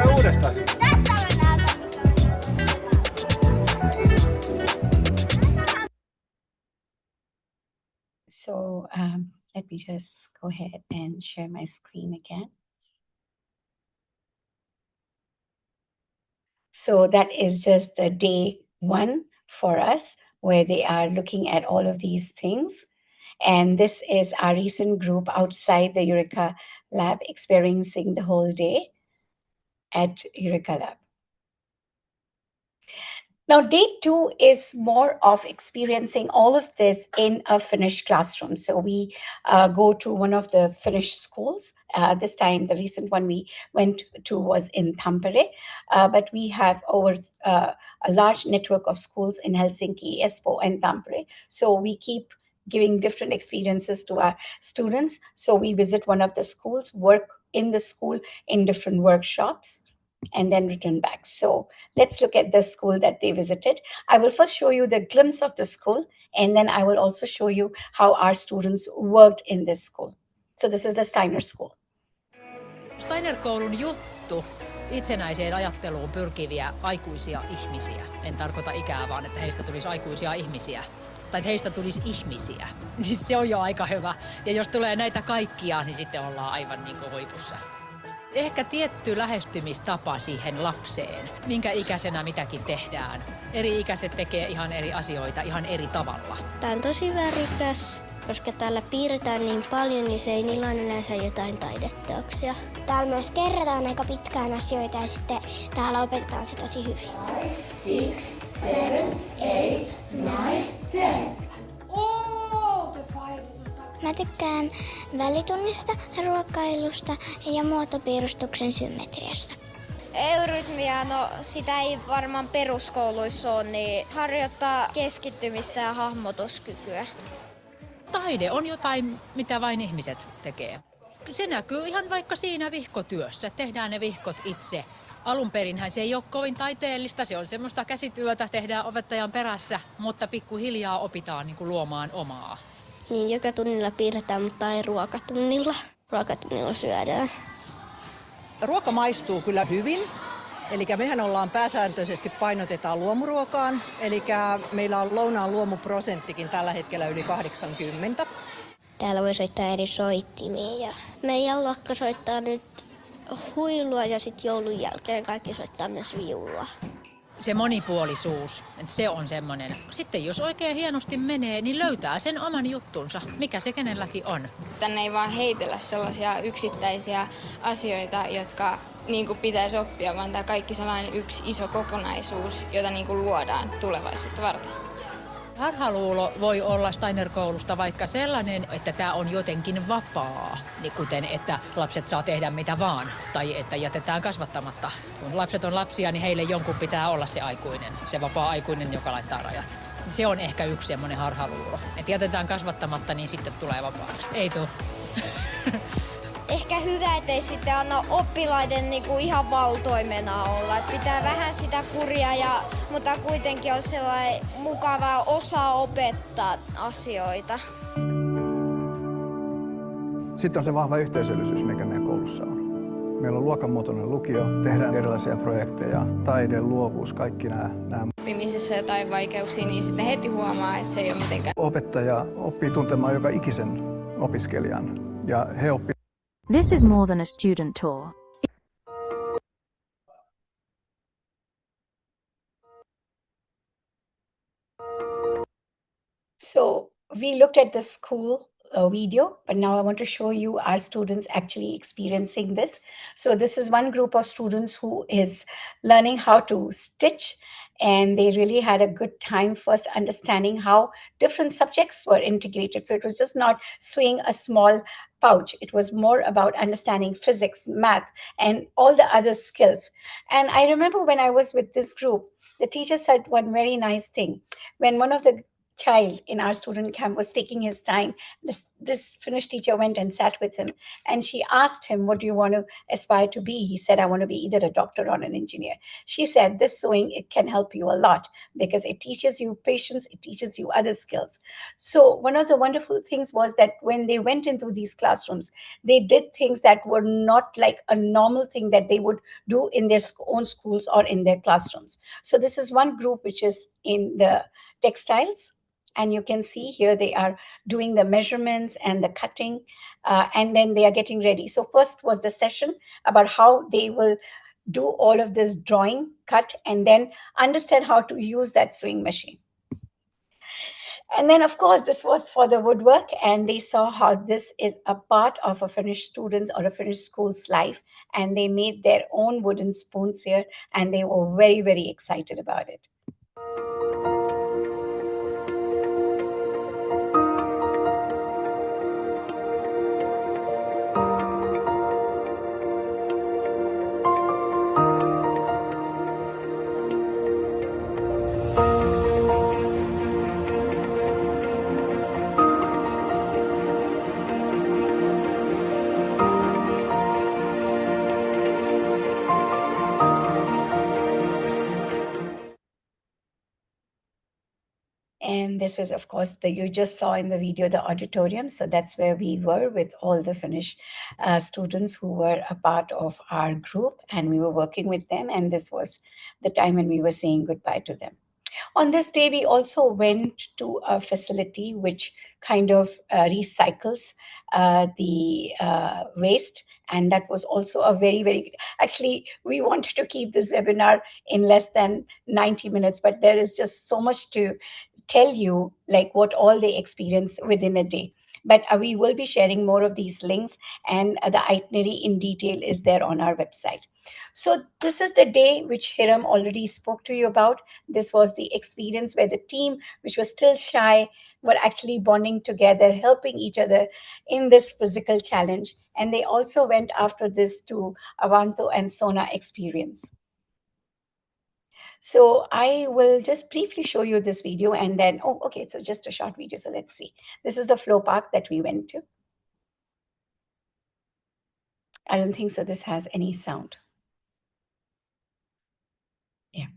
Uudestaan. So let me just go ahead and share my screen again. So that is just the day one for us, where they are looking at all of these things. And this is our recent group outside the Eureka Lab experiencing the whole day at Eureka Lab. Now, day two is more of experiencing all of this in a Finnish classroom. So we go to one of the Finnish schools. This time, the recent one we went to was in Tampere, but we have over a large network of schools in Helsinki, Espoo, and Tampere. So we keep giving different experiences to our students. So we visit one of the schools, work in the school in different workshops, and then return back. So let's look at the school that they visited. I will first show you the glimpse of the school, and then I will also show you how our students worked in this school. So this is the Steiner School. Steiner-koulun juttu itsenäiseen ajatteluun pyrkiviä aikuisia ihmisiä. En tarkoita ikää, vaan että heistä tulisi aikuisia ihmisiä. Tai että heistä tulisi ihmisiä. Se on jo aika hyvä. Ja jos tulee näitä kaikkia, niin sitten ollaan aivan niin kuin huipussa. Ehkä tietty lähestymistapa siihen lapseen, minkä ikäisenä mitäkin tehdään. Eri ikäiset tekee ihan eri asioita ihan eri tavalla. Tämä on tosi värikäs, koska täällä piirretään niin paljon, niin se ei niillä on yleensä jotain taideteoksia. Täällä myös kerrotaan aika pitkään asioita ja sitten täällä opetetaan se tosi hyvin. 6, 7, 8, 9, 10. Mä tykkään välitunnista, ruokailusta ja muotopiirustuksen symmetriasta. Eurytmia, no sitä ei varmaan peruskouluissa ole, niin harjoittaa keskittymistä ja hahmotuskykyä. Taide on jotain, mitä vain ihmiset tekee. Se näkyy ihan vaikka siinä vihkotyössä. Tehdään ne vihkot itse. Alun perinhän se ei ole kovin taiteellista, se on semmoista käsityötä, tehdään opettajan perässä, mutta pikkuhiljaa opitaan niin kuin luomaan omaa. Niin joka tunnilla piirretään, mutta ei ruokatunnilla. Ruokatunnilla syödään. Ruoka maistuu kyllä hyvin. Eli mehän ollaan pääsääntöisesti painotetaan luomuruokaan. Eli meillä on lounaan luomuprosenttikin tällä hetkellä yli 80. Täällä voi soittaa eri soittimia. Meidän luokka soittaa nyt huilua ja sitten joulun jälkeen kaikki soittaa myös viulua. Se monipuolisuus, että se on semmoinen. Sitten jos oikein hienosti menee, niin löytää sen oman juttunsa, mikä se kenelläkin on. Tänne ei vaan heitellä sellaisia yksittäisiä asioita, jotka niin pitäisi oppia, vaan tämä kaikki sellainen yksi iso kokonaisuus, jota niin luodaan tulevaisuutta varten. Harhaluulo voi olla Steiner-koulusta vaikka sellainen, että tämä on jotenkin vapaa, niin kuten että lapset saa tehdä mitä vaan, tai että jätetään kasvattamatta. Kun lapset on lapsia, niin heille jonkun pitää olla se aikuinen, se vapaa aikuinen, joka laittaa rajat. Se on ehkä yksi semmoinen harhaluulo, että jätetään kasvattamatta, niin sitten tulee vapaaksi. Ei tule. Ehkä hyvä, ettei sitten anna oppilaiden niinku ihan valtoimena olla. Et pitää vähän sitä kuria, mutta kuitenkin on sellainen mukava osa opettaa asioita. Sitten on se vahva yhteisöllisyys, mikä meidän koulussa on. Meillä on luokanmuotoinen lukio, tehdään erilaisia projekteja, taide, luovuus, kaikki nämä. Oppimisessa jotain vaikeuksia, niin sitten heti huomaa, että se ei ole mitenkään. Opettaja oppii tuntemaan joka ikisen opiskelijan ja he oppii. This is more than a student tour. So we looked at the school video, but now I want to show you our students actually experiencing this. So this is one group of students who is learning how to stitch, and they really had a good time first understanding how different subjects were integrated. So it was just not sewing a small pouch. It was more about understanding physics, math, and all the other skills. And I remember when I was with this group, the teacher said one very nice thing. When one of the child in our student camp was taking his time, this Finnish teacher went and sat with him, and she asked him, what do you want to aspire to be? He said, I want to be either a doctor or an engineer. She said, this sewing, it can help you a lot because it teaches you patience, it teaches you other skills. So one of the wonderful things was that when they went into these classrooms, they did things that were not like a normal thing that they would do in their own schools or in their classrooms. So this is one group which is in the textiles. And you can see here they are doing the measurements and the cutting, and then they are getting ready. So first was the session about how they will do all of this drawing, cut, and then understand how to use that sewing machine. And then, of course, this was for the woodwork, and they saw how this is a part of a Finnish student's or a Finnish school's life, and they made their own wooden spoons here, and they were very, very excited about it. And this is, of course, you just saw in the video, the auditorium. So that's where we were with all the Finnish students who were a part of our group, and we were working with them. And this was the time when we were saying goodbye to them. On this day, we also went to a facility which kind of recycles the waste. And that was also a very, very, actually, we wanted to keep this webinar in less than 90 minutes, but there is just so much to tell you, like what all they experienced within a day. But we will be sharing more of these links, and the itinerary in detail is there on our website. So this is the day which Hiram already spoke to you about. This was the experience where the team, which was still shy, were actually bonding together, helping each other in this physical challenge. And they also went after this to Avanto and Sona experience. So I will just briefly show you this video, and then, oh, okay, so just a short video. So let's see. This is the flow park that we went to. I don't think so this has any sound. Yeah.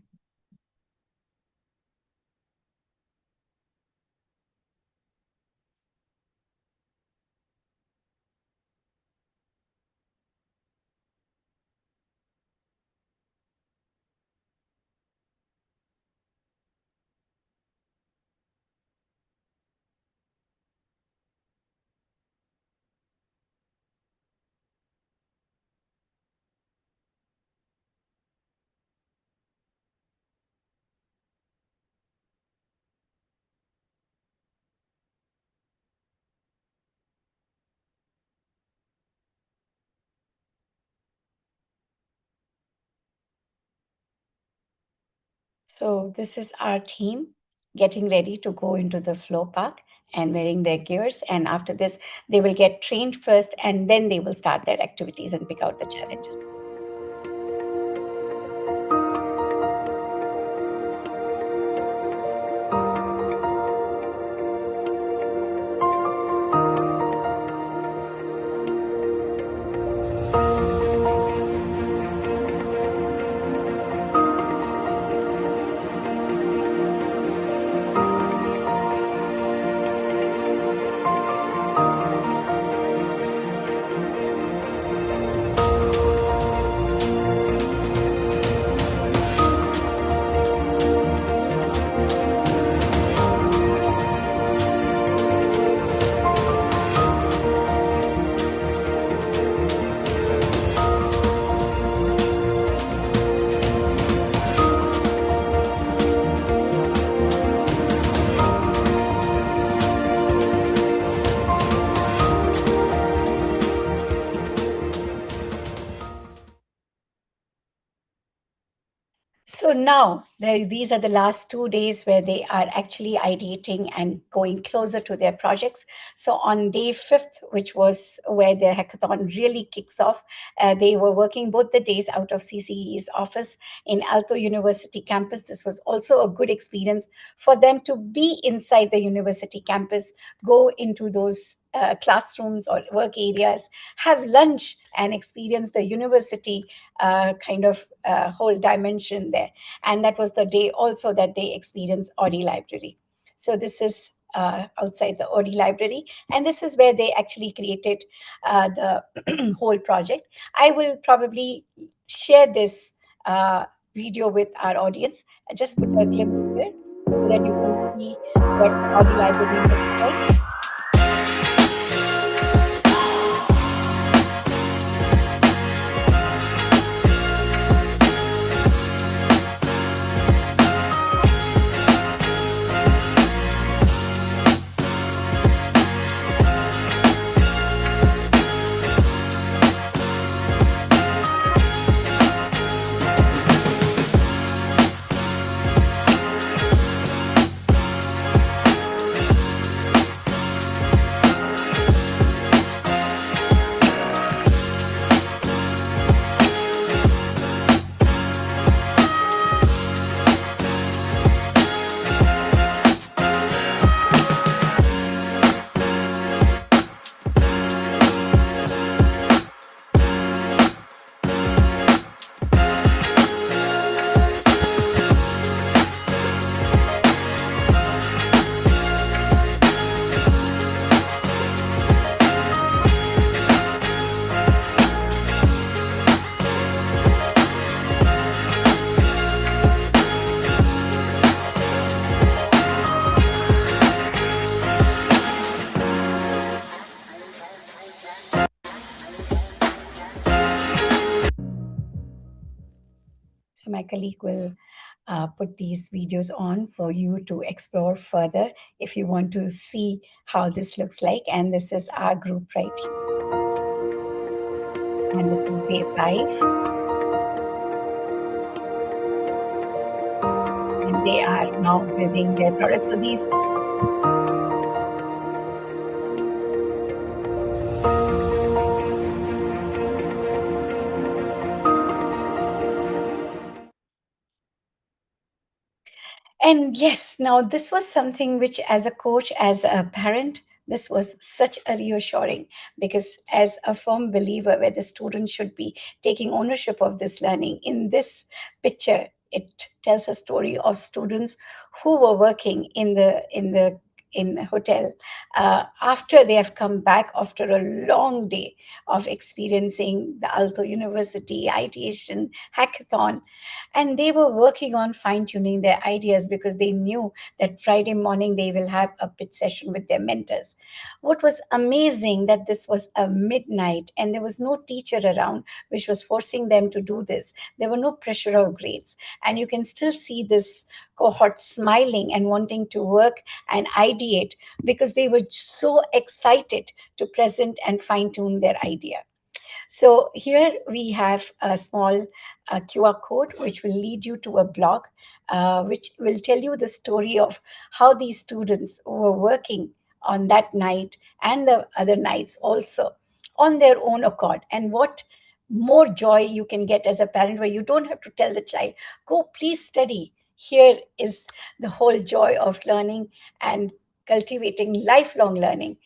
So this is our team getting ready to go into the flow park and wearing their gears. And after this, they will get trained first, and then they will start their activities and pick out the challenges. So now these are the last 2 days where they are actually ideating and going closer to their projects. So on day 5th, which was where the hackathon really kicks off, they were working both the days out of CCE's office in Aalto University campus. This was also a good experience for them to be inside the university campus, go into those classrooms or work areas, have lunch, and experience the university kind of whole dimension there. And that was the day also that they experienced Audi Library. So this is outside the Audi Library, and this is where they actually created the whole project. I will probably share this video with our audience. I just put a glimpse here so that you can see what Audi Library looks like. colleague will put these videos on for you to explore further if you want to see how this looks like. And this is our group right here. And this is day 5. And they are now building their products. So these And yes, now this was something which, as a coach, as a parent, this was such a reassuring, because as a firm believer where the student should be taking ownership of this learning, in this picture, it tells a story of students who were working in a hotel after they have come back after a long day of experiencing the Alto University ideation hackathon, and they were working on fine tuning their ideas because they knew that Friday morning they will have a pitch session with their mentors. What was amazing that this was a midnight and there was no teacher around which was forcing them to do this. There were no pressure of grades, and you can still see this cohort smiling and wanting to work and ideate because they were so excited to present and fine tune their idea. So here we have a small QR code which will lead you to a blog which will tell you the story of how these students were working on that night and the other nights also on their own accord, and what more joy you can get as a parent where you don't have to tell the child, go please study. Here is the whole joy of learning and cultivating lifelong learning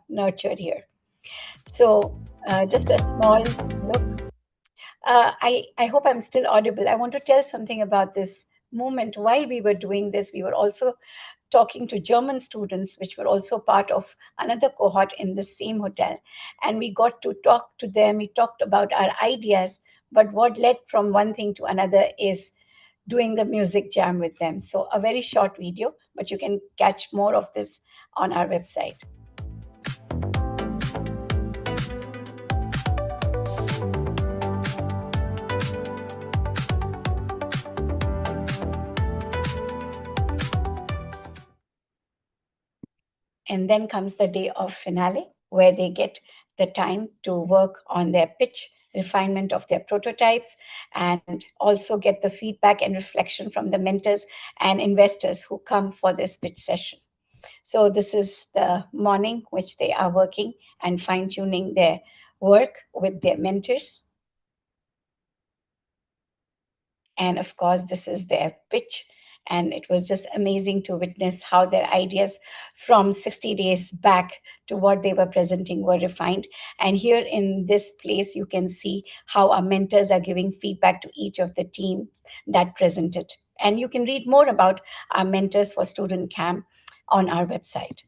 nurtured here. So, just a small look. I hope I'm still audible. I want to tell something about this moment. While we were doing this, we were also talking to German students, which were also part of another cohort in the same hotel. And we got to talk to them. We talked about our ideas. But what led from one thing to another is doing the music jam with them. So, a very short video, but you can catch more of this on our website. And then comes the day of finale, where they get the time to work on their pitch, refinement of their prototypes, and also get the feedback and reflection from the mentors and investors who come for this pitch session. So this is the morning which they are working and fine-tuning their work with their mentors. And of course, this is their pitch. And it was just amazing to witness how their ideas from 60 days back to what they were presenting were refined. And here in this place, you can see how our mentors are giving feedback to each of the teams that presented. And you can read more about our mentors for Student Camp on our website.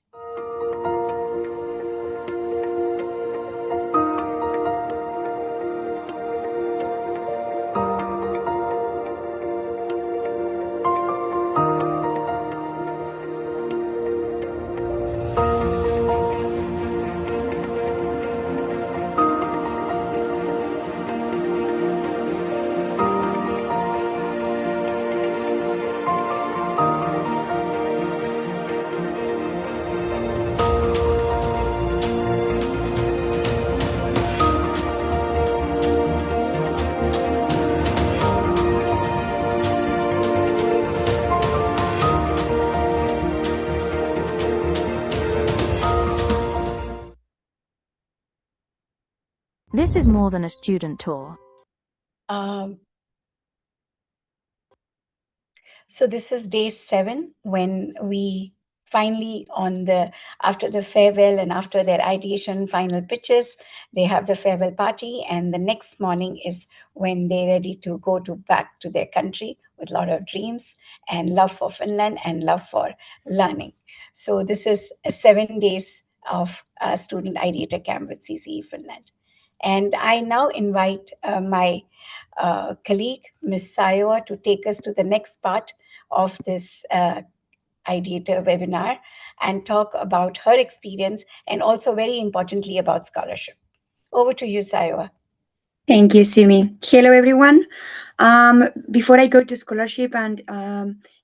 This is more than a student tour. So this is day 7 when we finally after the farewell and after their ideation final pitches, they have the farewell party, and the next morning is when they're ready to go back to their country with a lot of dreams and love for Finland and love for learning. So this is 7 days of student ideator camp with CCE Finland. And I now invite my colleague, Ms. Sayoa, to take us to the next part of this Ideator webinar and talk about her experience and also very importantly about scholarship. Over to you, Sayoa. Thank you, Simi. Hello, everyone. Before I go to scholarship and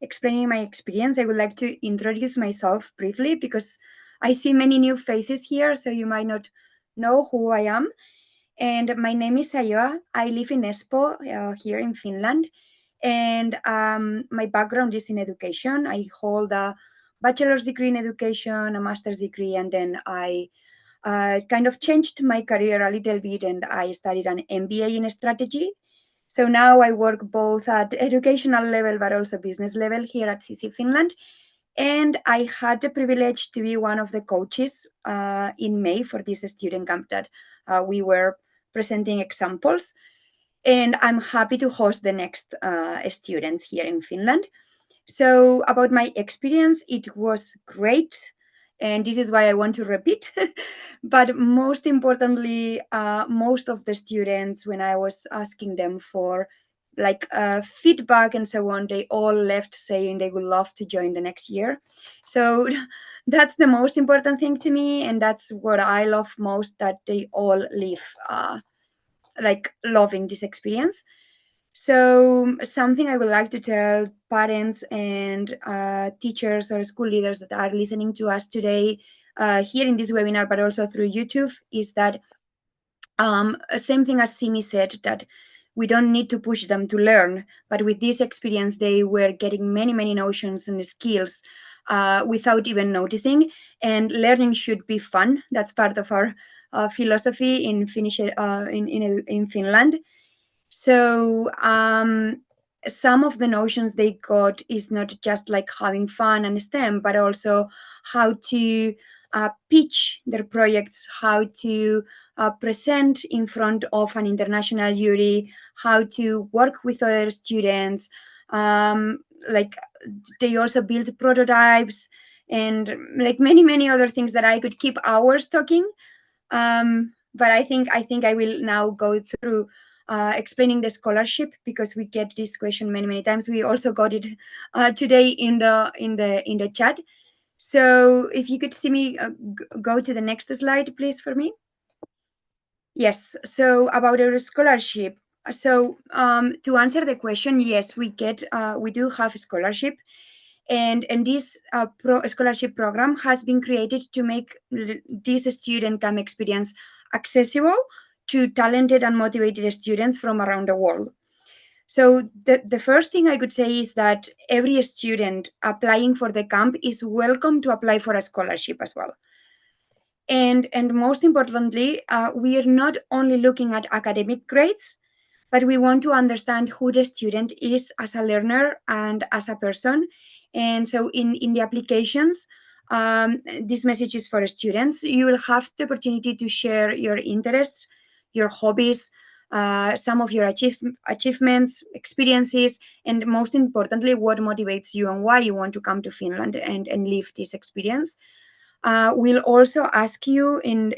explaining my experience, I would like to introduce myself briefly because I see many new faces here, so you might not know who I am. And my name is Ayoa. I live in Espoo, here in Finland. And my background is in education. I hold a bachelor's degree in education, a master's degree, and then I kind of changed my career a little bit and I studied an MBA in strategy. So now I work both at educational level but also business level here at CC Finland. And I had the privilege to be one of the coaches in May for this student camp that we were presenting examples. And I'm happy to host the next students here in Finland. So about my experience, it was great. And this is why I want to repeat. But most importantly, most of the students, when I was asking them for like feedback and so on, they all left saying they would love to join the next year. So that's the most important thing to me. And that's what I love most, that they all leave like loving this experience. So something I would like to tell parents and teachers or school leaders that are listening to us today here in this webinar, but also through YouTube, is that same thing as Simi said, that we don't need to push them to learn, but with this experience, they were getting many, many notions and skills without even noticing. And learning should be fun. That's part of our philosophy in Finnish, in Finland. So some of the notions they got is not just like having fun and STEM, but also how to pitch their projects, how to present in front of an international jury, how to work with other students. Like they also build prototypes and like many, many other things that I could keep hours talking. But I think I will now go through explaining the scholarship, because we get this question many, many times. We also got it today in the chat. So if you could see me go to the next slide, please, for me. Yes. So about our scholarship. So to answer the question, yes, we do have a scholarship. And this scholarship program has been created to make this student camp experience accessible to talented and motivated students from around the world. So the first thing I could say is that every student applying for the camp is welcome to apply for a scholarship as well. And most importantly, we are not only looking at academic grades, but we want to understand who the student is as a learner and as a person. And so in the applications, this message is for students. You will have the opportunity to share your interests, your hobbies, some of your achievements, experiences, and most importantly, what motivates you and why you want to come to Finland and live this experience. We'll also ask you in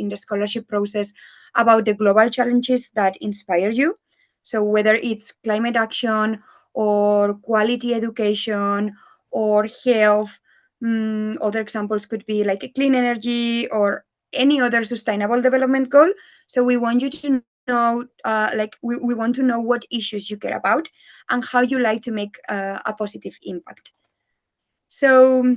the scholarship process about the global challenges that inspire you. So whether it's climate action or quality education or health, other examples could be like a clean energy or any other sustainable development goal. So we want you to know, we want to know what issues you care about and how you like to make a positive impact. So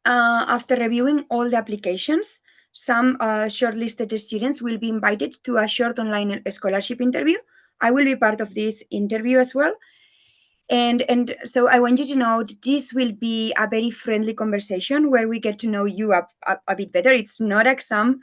after reviewing all the applications, some shortlisted students will be invited to a short online scholarship interview. I will be part of this interview as well. And so I want you to know that this will be a very friendly conversation where we get to know you a bit better. It's not an exam.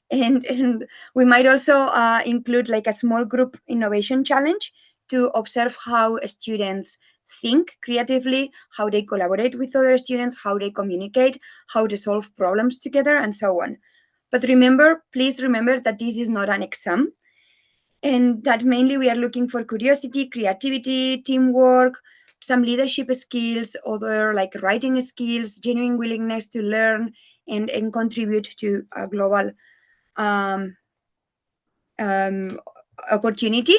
And we might also include like a small group innovation challenge to observe how students think creatively, how they collaborate with other students, how they communicate, how they solve problems together, and so on. But remember, please remember that this is not an exam, and that mainly we are looking for curiosity, creativity, teamwork, some leadership skills, other like writing skills, genuine willingness to learn and contribute to a global opportunity.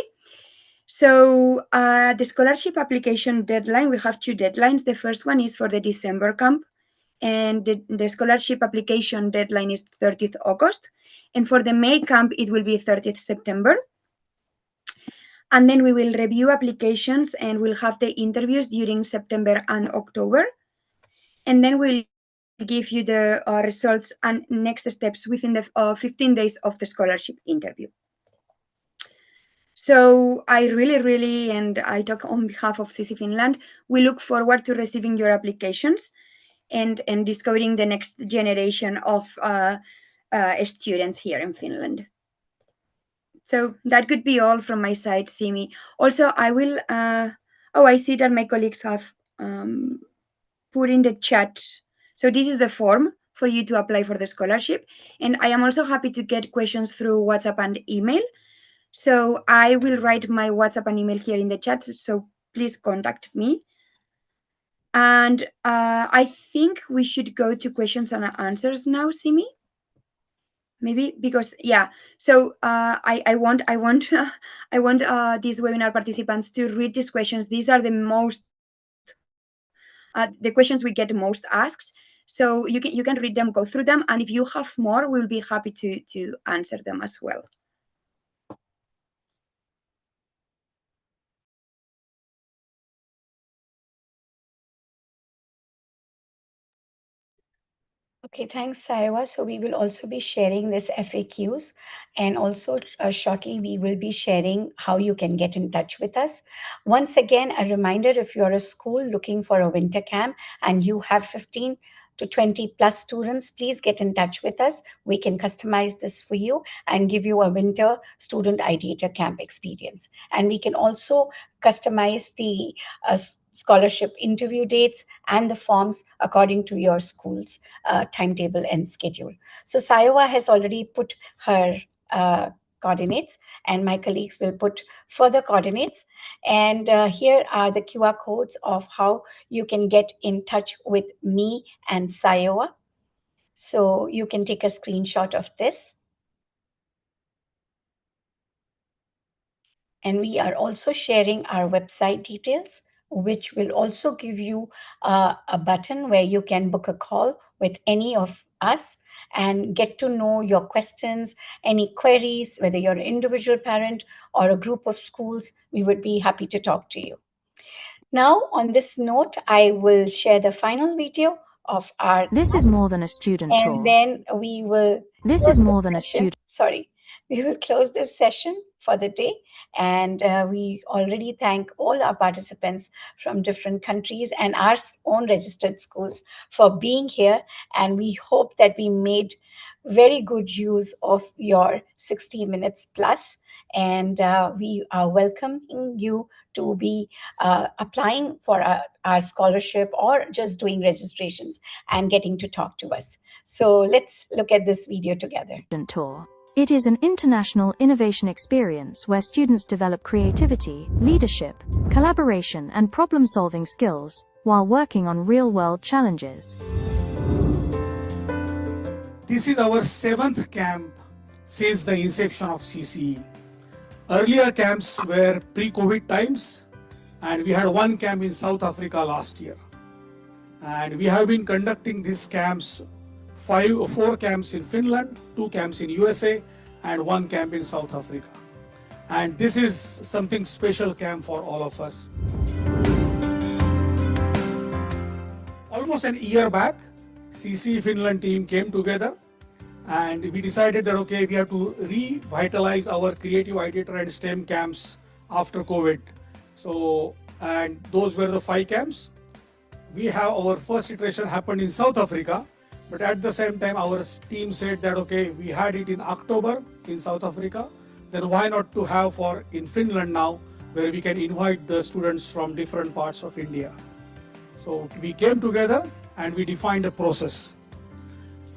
So the scholarship application deadline, we have two deadlines. The first one is for the December camp, and the scholarship application deadline is 30th August. And for the May camp, it will be 30th September. And then we will review applications and we'll have the interviews during September and October. And then we'll give you the results and next steps within the 15 days of the scholarship interview. So I really, and I talk on behalf of CC Finland, we look forward to receiving your applications and discovering the next generation of students here in Finland. So that could be all from my side, Simi. Also, I will, I see that my colleagues have put in the chat. So this is the form for you to apply for the scholarship. And I am also happy to get questions through WhatsApp and email. So I will write my WhatsApp and email here in the chat. So please contact me. And I think we should go to questions and answers now, Simi. Maybe because so I want these webinar participants to read these questions. These are the most the questions we get most asked. So you can read them, go through them, and if you have more, we'll be happy to answer them as well. Okay, thanks, Saiwa. So we will also be sharing this FAQs, and also shortly we will be sharing how you can get in touch with us. Once again, a reminder, if you're a school looking for a winter camp and you have 15 to 20 plus students, please get in touch with us. We can customize this for you and give you a winter student ideator camp experience. And we can also customize the scholarship interview dates and the forms according to your school's timetable and schedule. So Sayowa has already put her coordinates, and my colleagues will put further coordinates. And here are the QR codes of how you can get in touch with me and Sayowa. So you can take a screenshot of this. And we are also sharing our website details, which will also give you a button where you can book a call with any of us and get to know your questions, any queries, whether you're an individual parent or a group of schools, we would be happy to talk to you. Now, on this note, I will share the final video of our This is more than a student and tour. then we will This is more than a student. Sorry, we will close this session for the day. And we already thank all our participants from different countries and our own registered schools for being here. And we hope that we made very good use of your 60 minutes plus. And we are welcoming you to be applying for our scholarship or just doing registrations and getting to talk to us. So let's look at this video together. Tour. It is an international innovation experience where students develop creativity, leadership, collaboration, and problem-solving skills while working on real-world challenges. This is our 7th camp since the inception of CCE. Earlier camps were pre-COVID times, and we had one camp in South Africa last year. And we have been conducting these camps, 4 camps in Finland, 2 camps in USA, and 1 camp in South Africa. And this is something special camp for all of us. Almost an year back, CC Finland team came together and we decided that, okay, we have to revitalize our Creative Ideator and STEM camps after COVID. So, and those were the 5 camps. We have our first iteration happened in South Africa, but at the same time our team said that, okay, we had it in October in South Africa, then why not to have for in Finland now, where we can invite the students from different parts of India. So we came together and we defined a process.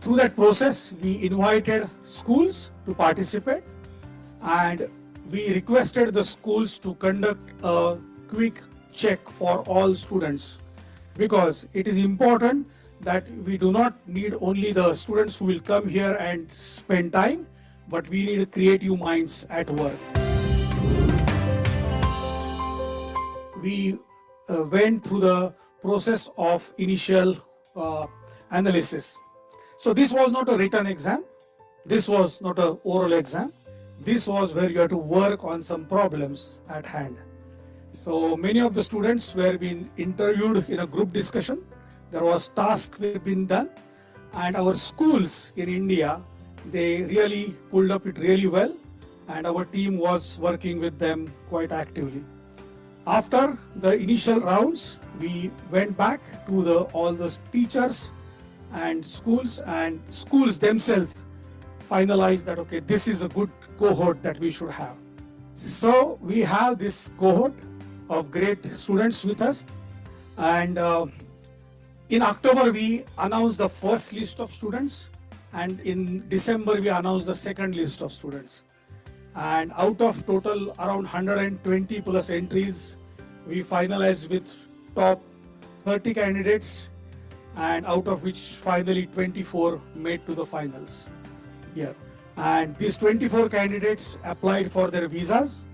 Through that process, we invited schools to participate, and we requested the schools to conduct a quick check for all students, because it is important that we do not need only the students who will come here and spend time, but we need creative minds at work. We went through the process of initial analysis. So this was not a written exam. This was not an oral exam. This was where you had to work on some problems at hand. So many of the students were being interviewed in a group discussion. There was tasks were being done, and our schools in India, they really pulled up it really well, and our team was working with them quite actively. After the initial rounds, we went back to all the teachers and schools themselves finalized that, okay, this is a good cohort that we should have. So we have this cohort of great students with us, and in October we announced the first list of students, and in December we announced the second list of students. And out of total around 120 plus entries, we finalized with top 30 candidates, and out of which finally 24 made to the finals here. And these 24 candidates applied for their visas,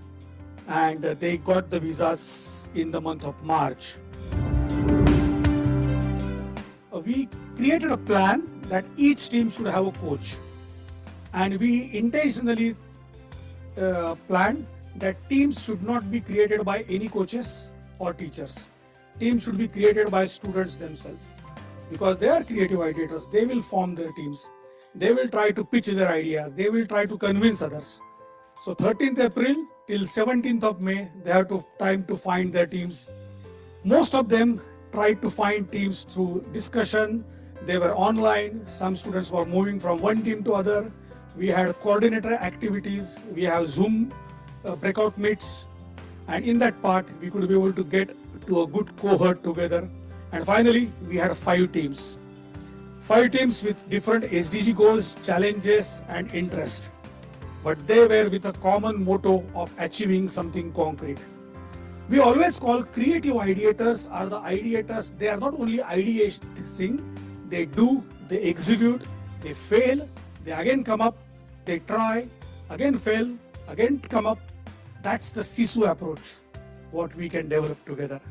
and they got the visas in the month of March. We created a plan that each team should have a coach, and we intentionally planned that teams should not be created by any coaches or teachers. Teams should be created by students themselves, because they are creative ideators. They will form their teams. They will try to pitch their ideas. They will try to convince others. So 13th April till 17th of May, they have time to find their teams. Most of them tried to find teams through discussion. They were online. Some students were moving from one team to other. We had coordinator activities. We have Zoom breakout meets. And in that part, we could be able to get to a good cohort together. And finally, we had 5 teams. 5 teams with different SDG goals, challenges, and interest. But they were with a common motto of achieving something concrete. We always call creative ideators are the ideators. They are not only ideating, they do, they execute, they fail, they again come up, they try, again fail, again come up. That's the SISU approach, what we can develop together.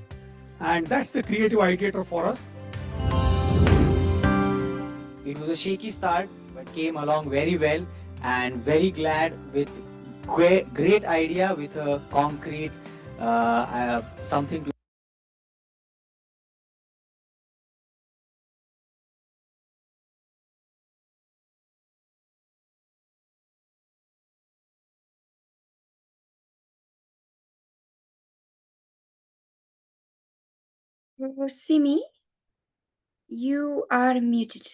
And that's the creative ideator for us. It was a shaky start, but came along very well, and very glad with great idea with a concrete something to Simi, you are muted.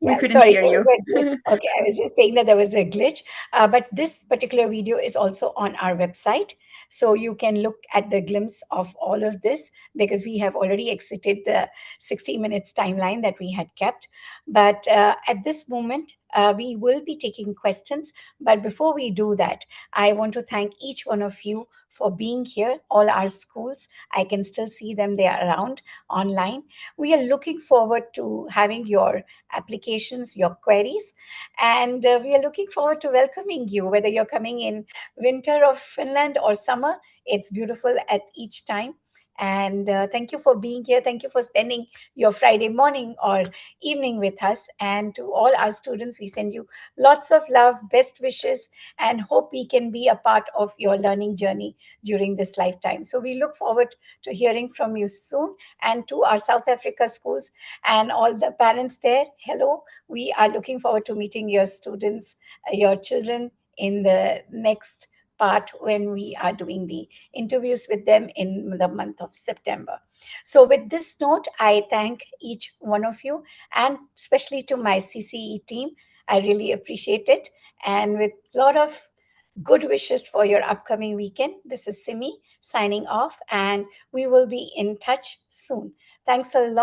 We Yeah, couldn't sorry, hear there you. was a glitch. Okay, I was just saying that there was a glitch. But this particular video is also on our website. So you can look at the glimpse of all of this, because we have already exited the 60 minutes timeline that we had kept. But at this moment, we will be taking questions. But before we do that, I want to thank each one of you for being here, all our schools. I can still see them, they are around online. We are looking forward to having your applications, your queries, and we are looking forward to welcoming you, whether you're coming in winter of Finland or summer. It's beautiful at each time. And thank you for being here. Thank you for spending your Friday morning or evening with us. And to all our students, we send you lots of love, best wishes, and hope we can be a part of your learning journey during this lifetime. So we look forward to hearing from you soon. And to our South Africa schools and all the parents there, hello. We are looking forward to meeting your students, your children in the next part when we are doing the interviews with them in the month of September. So with this note, I thank each one of you, and especially to my CCE team. I really appreciate it. And with a lot of good wishes for your upcoming weekend. This is Simi signing off, and we will be in touch soon. Thanks a lot.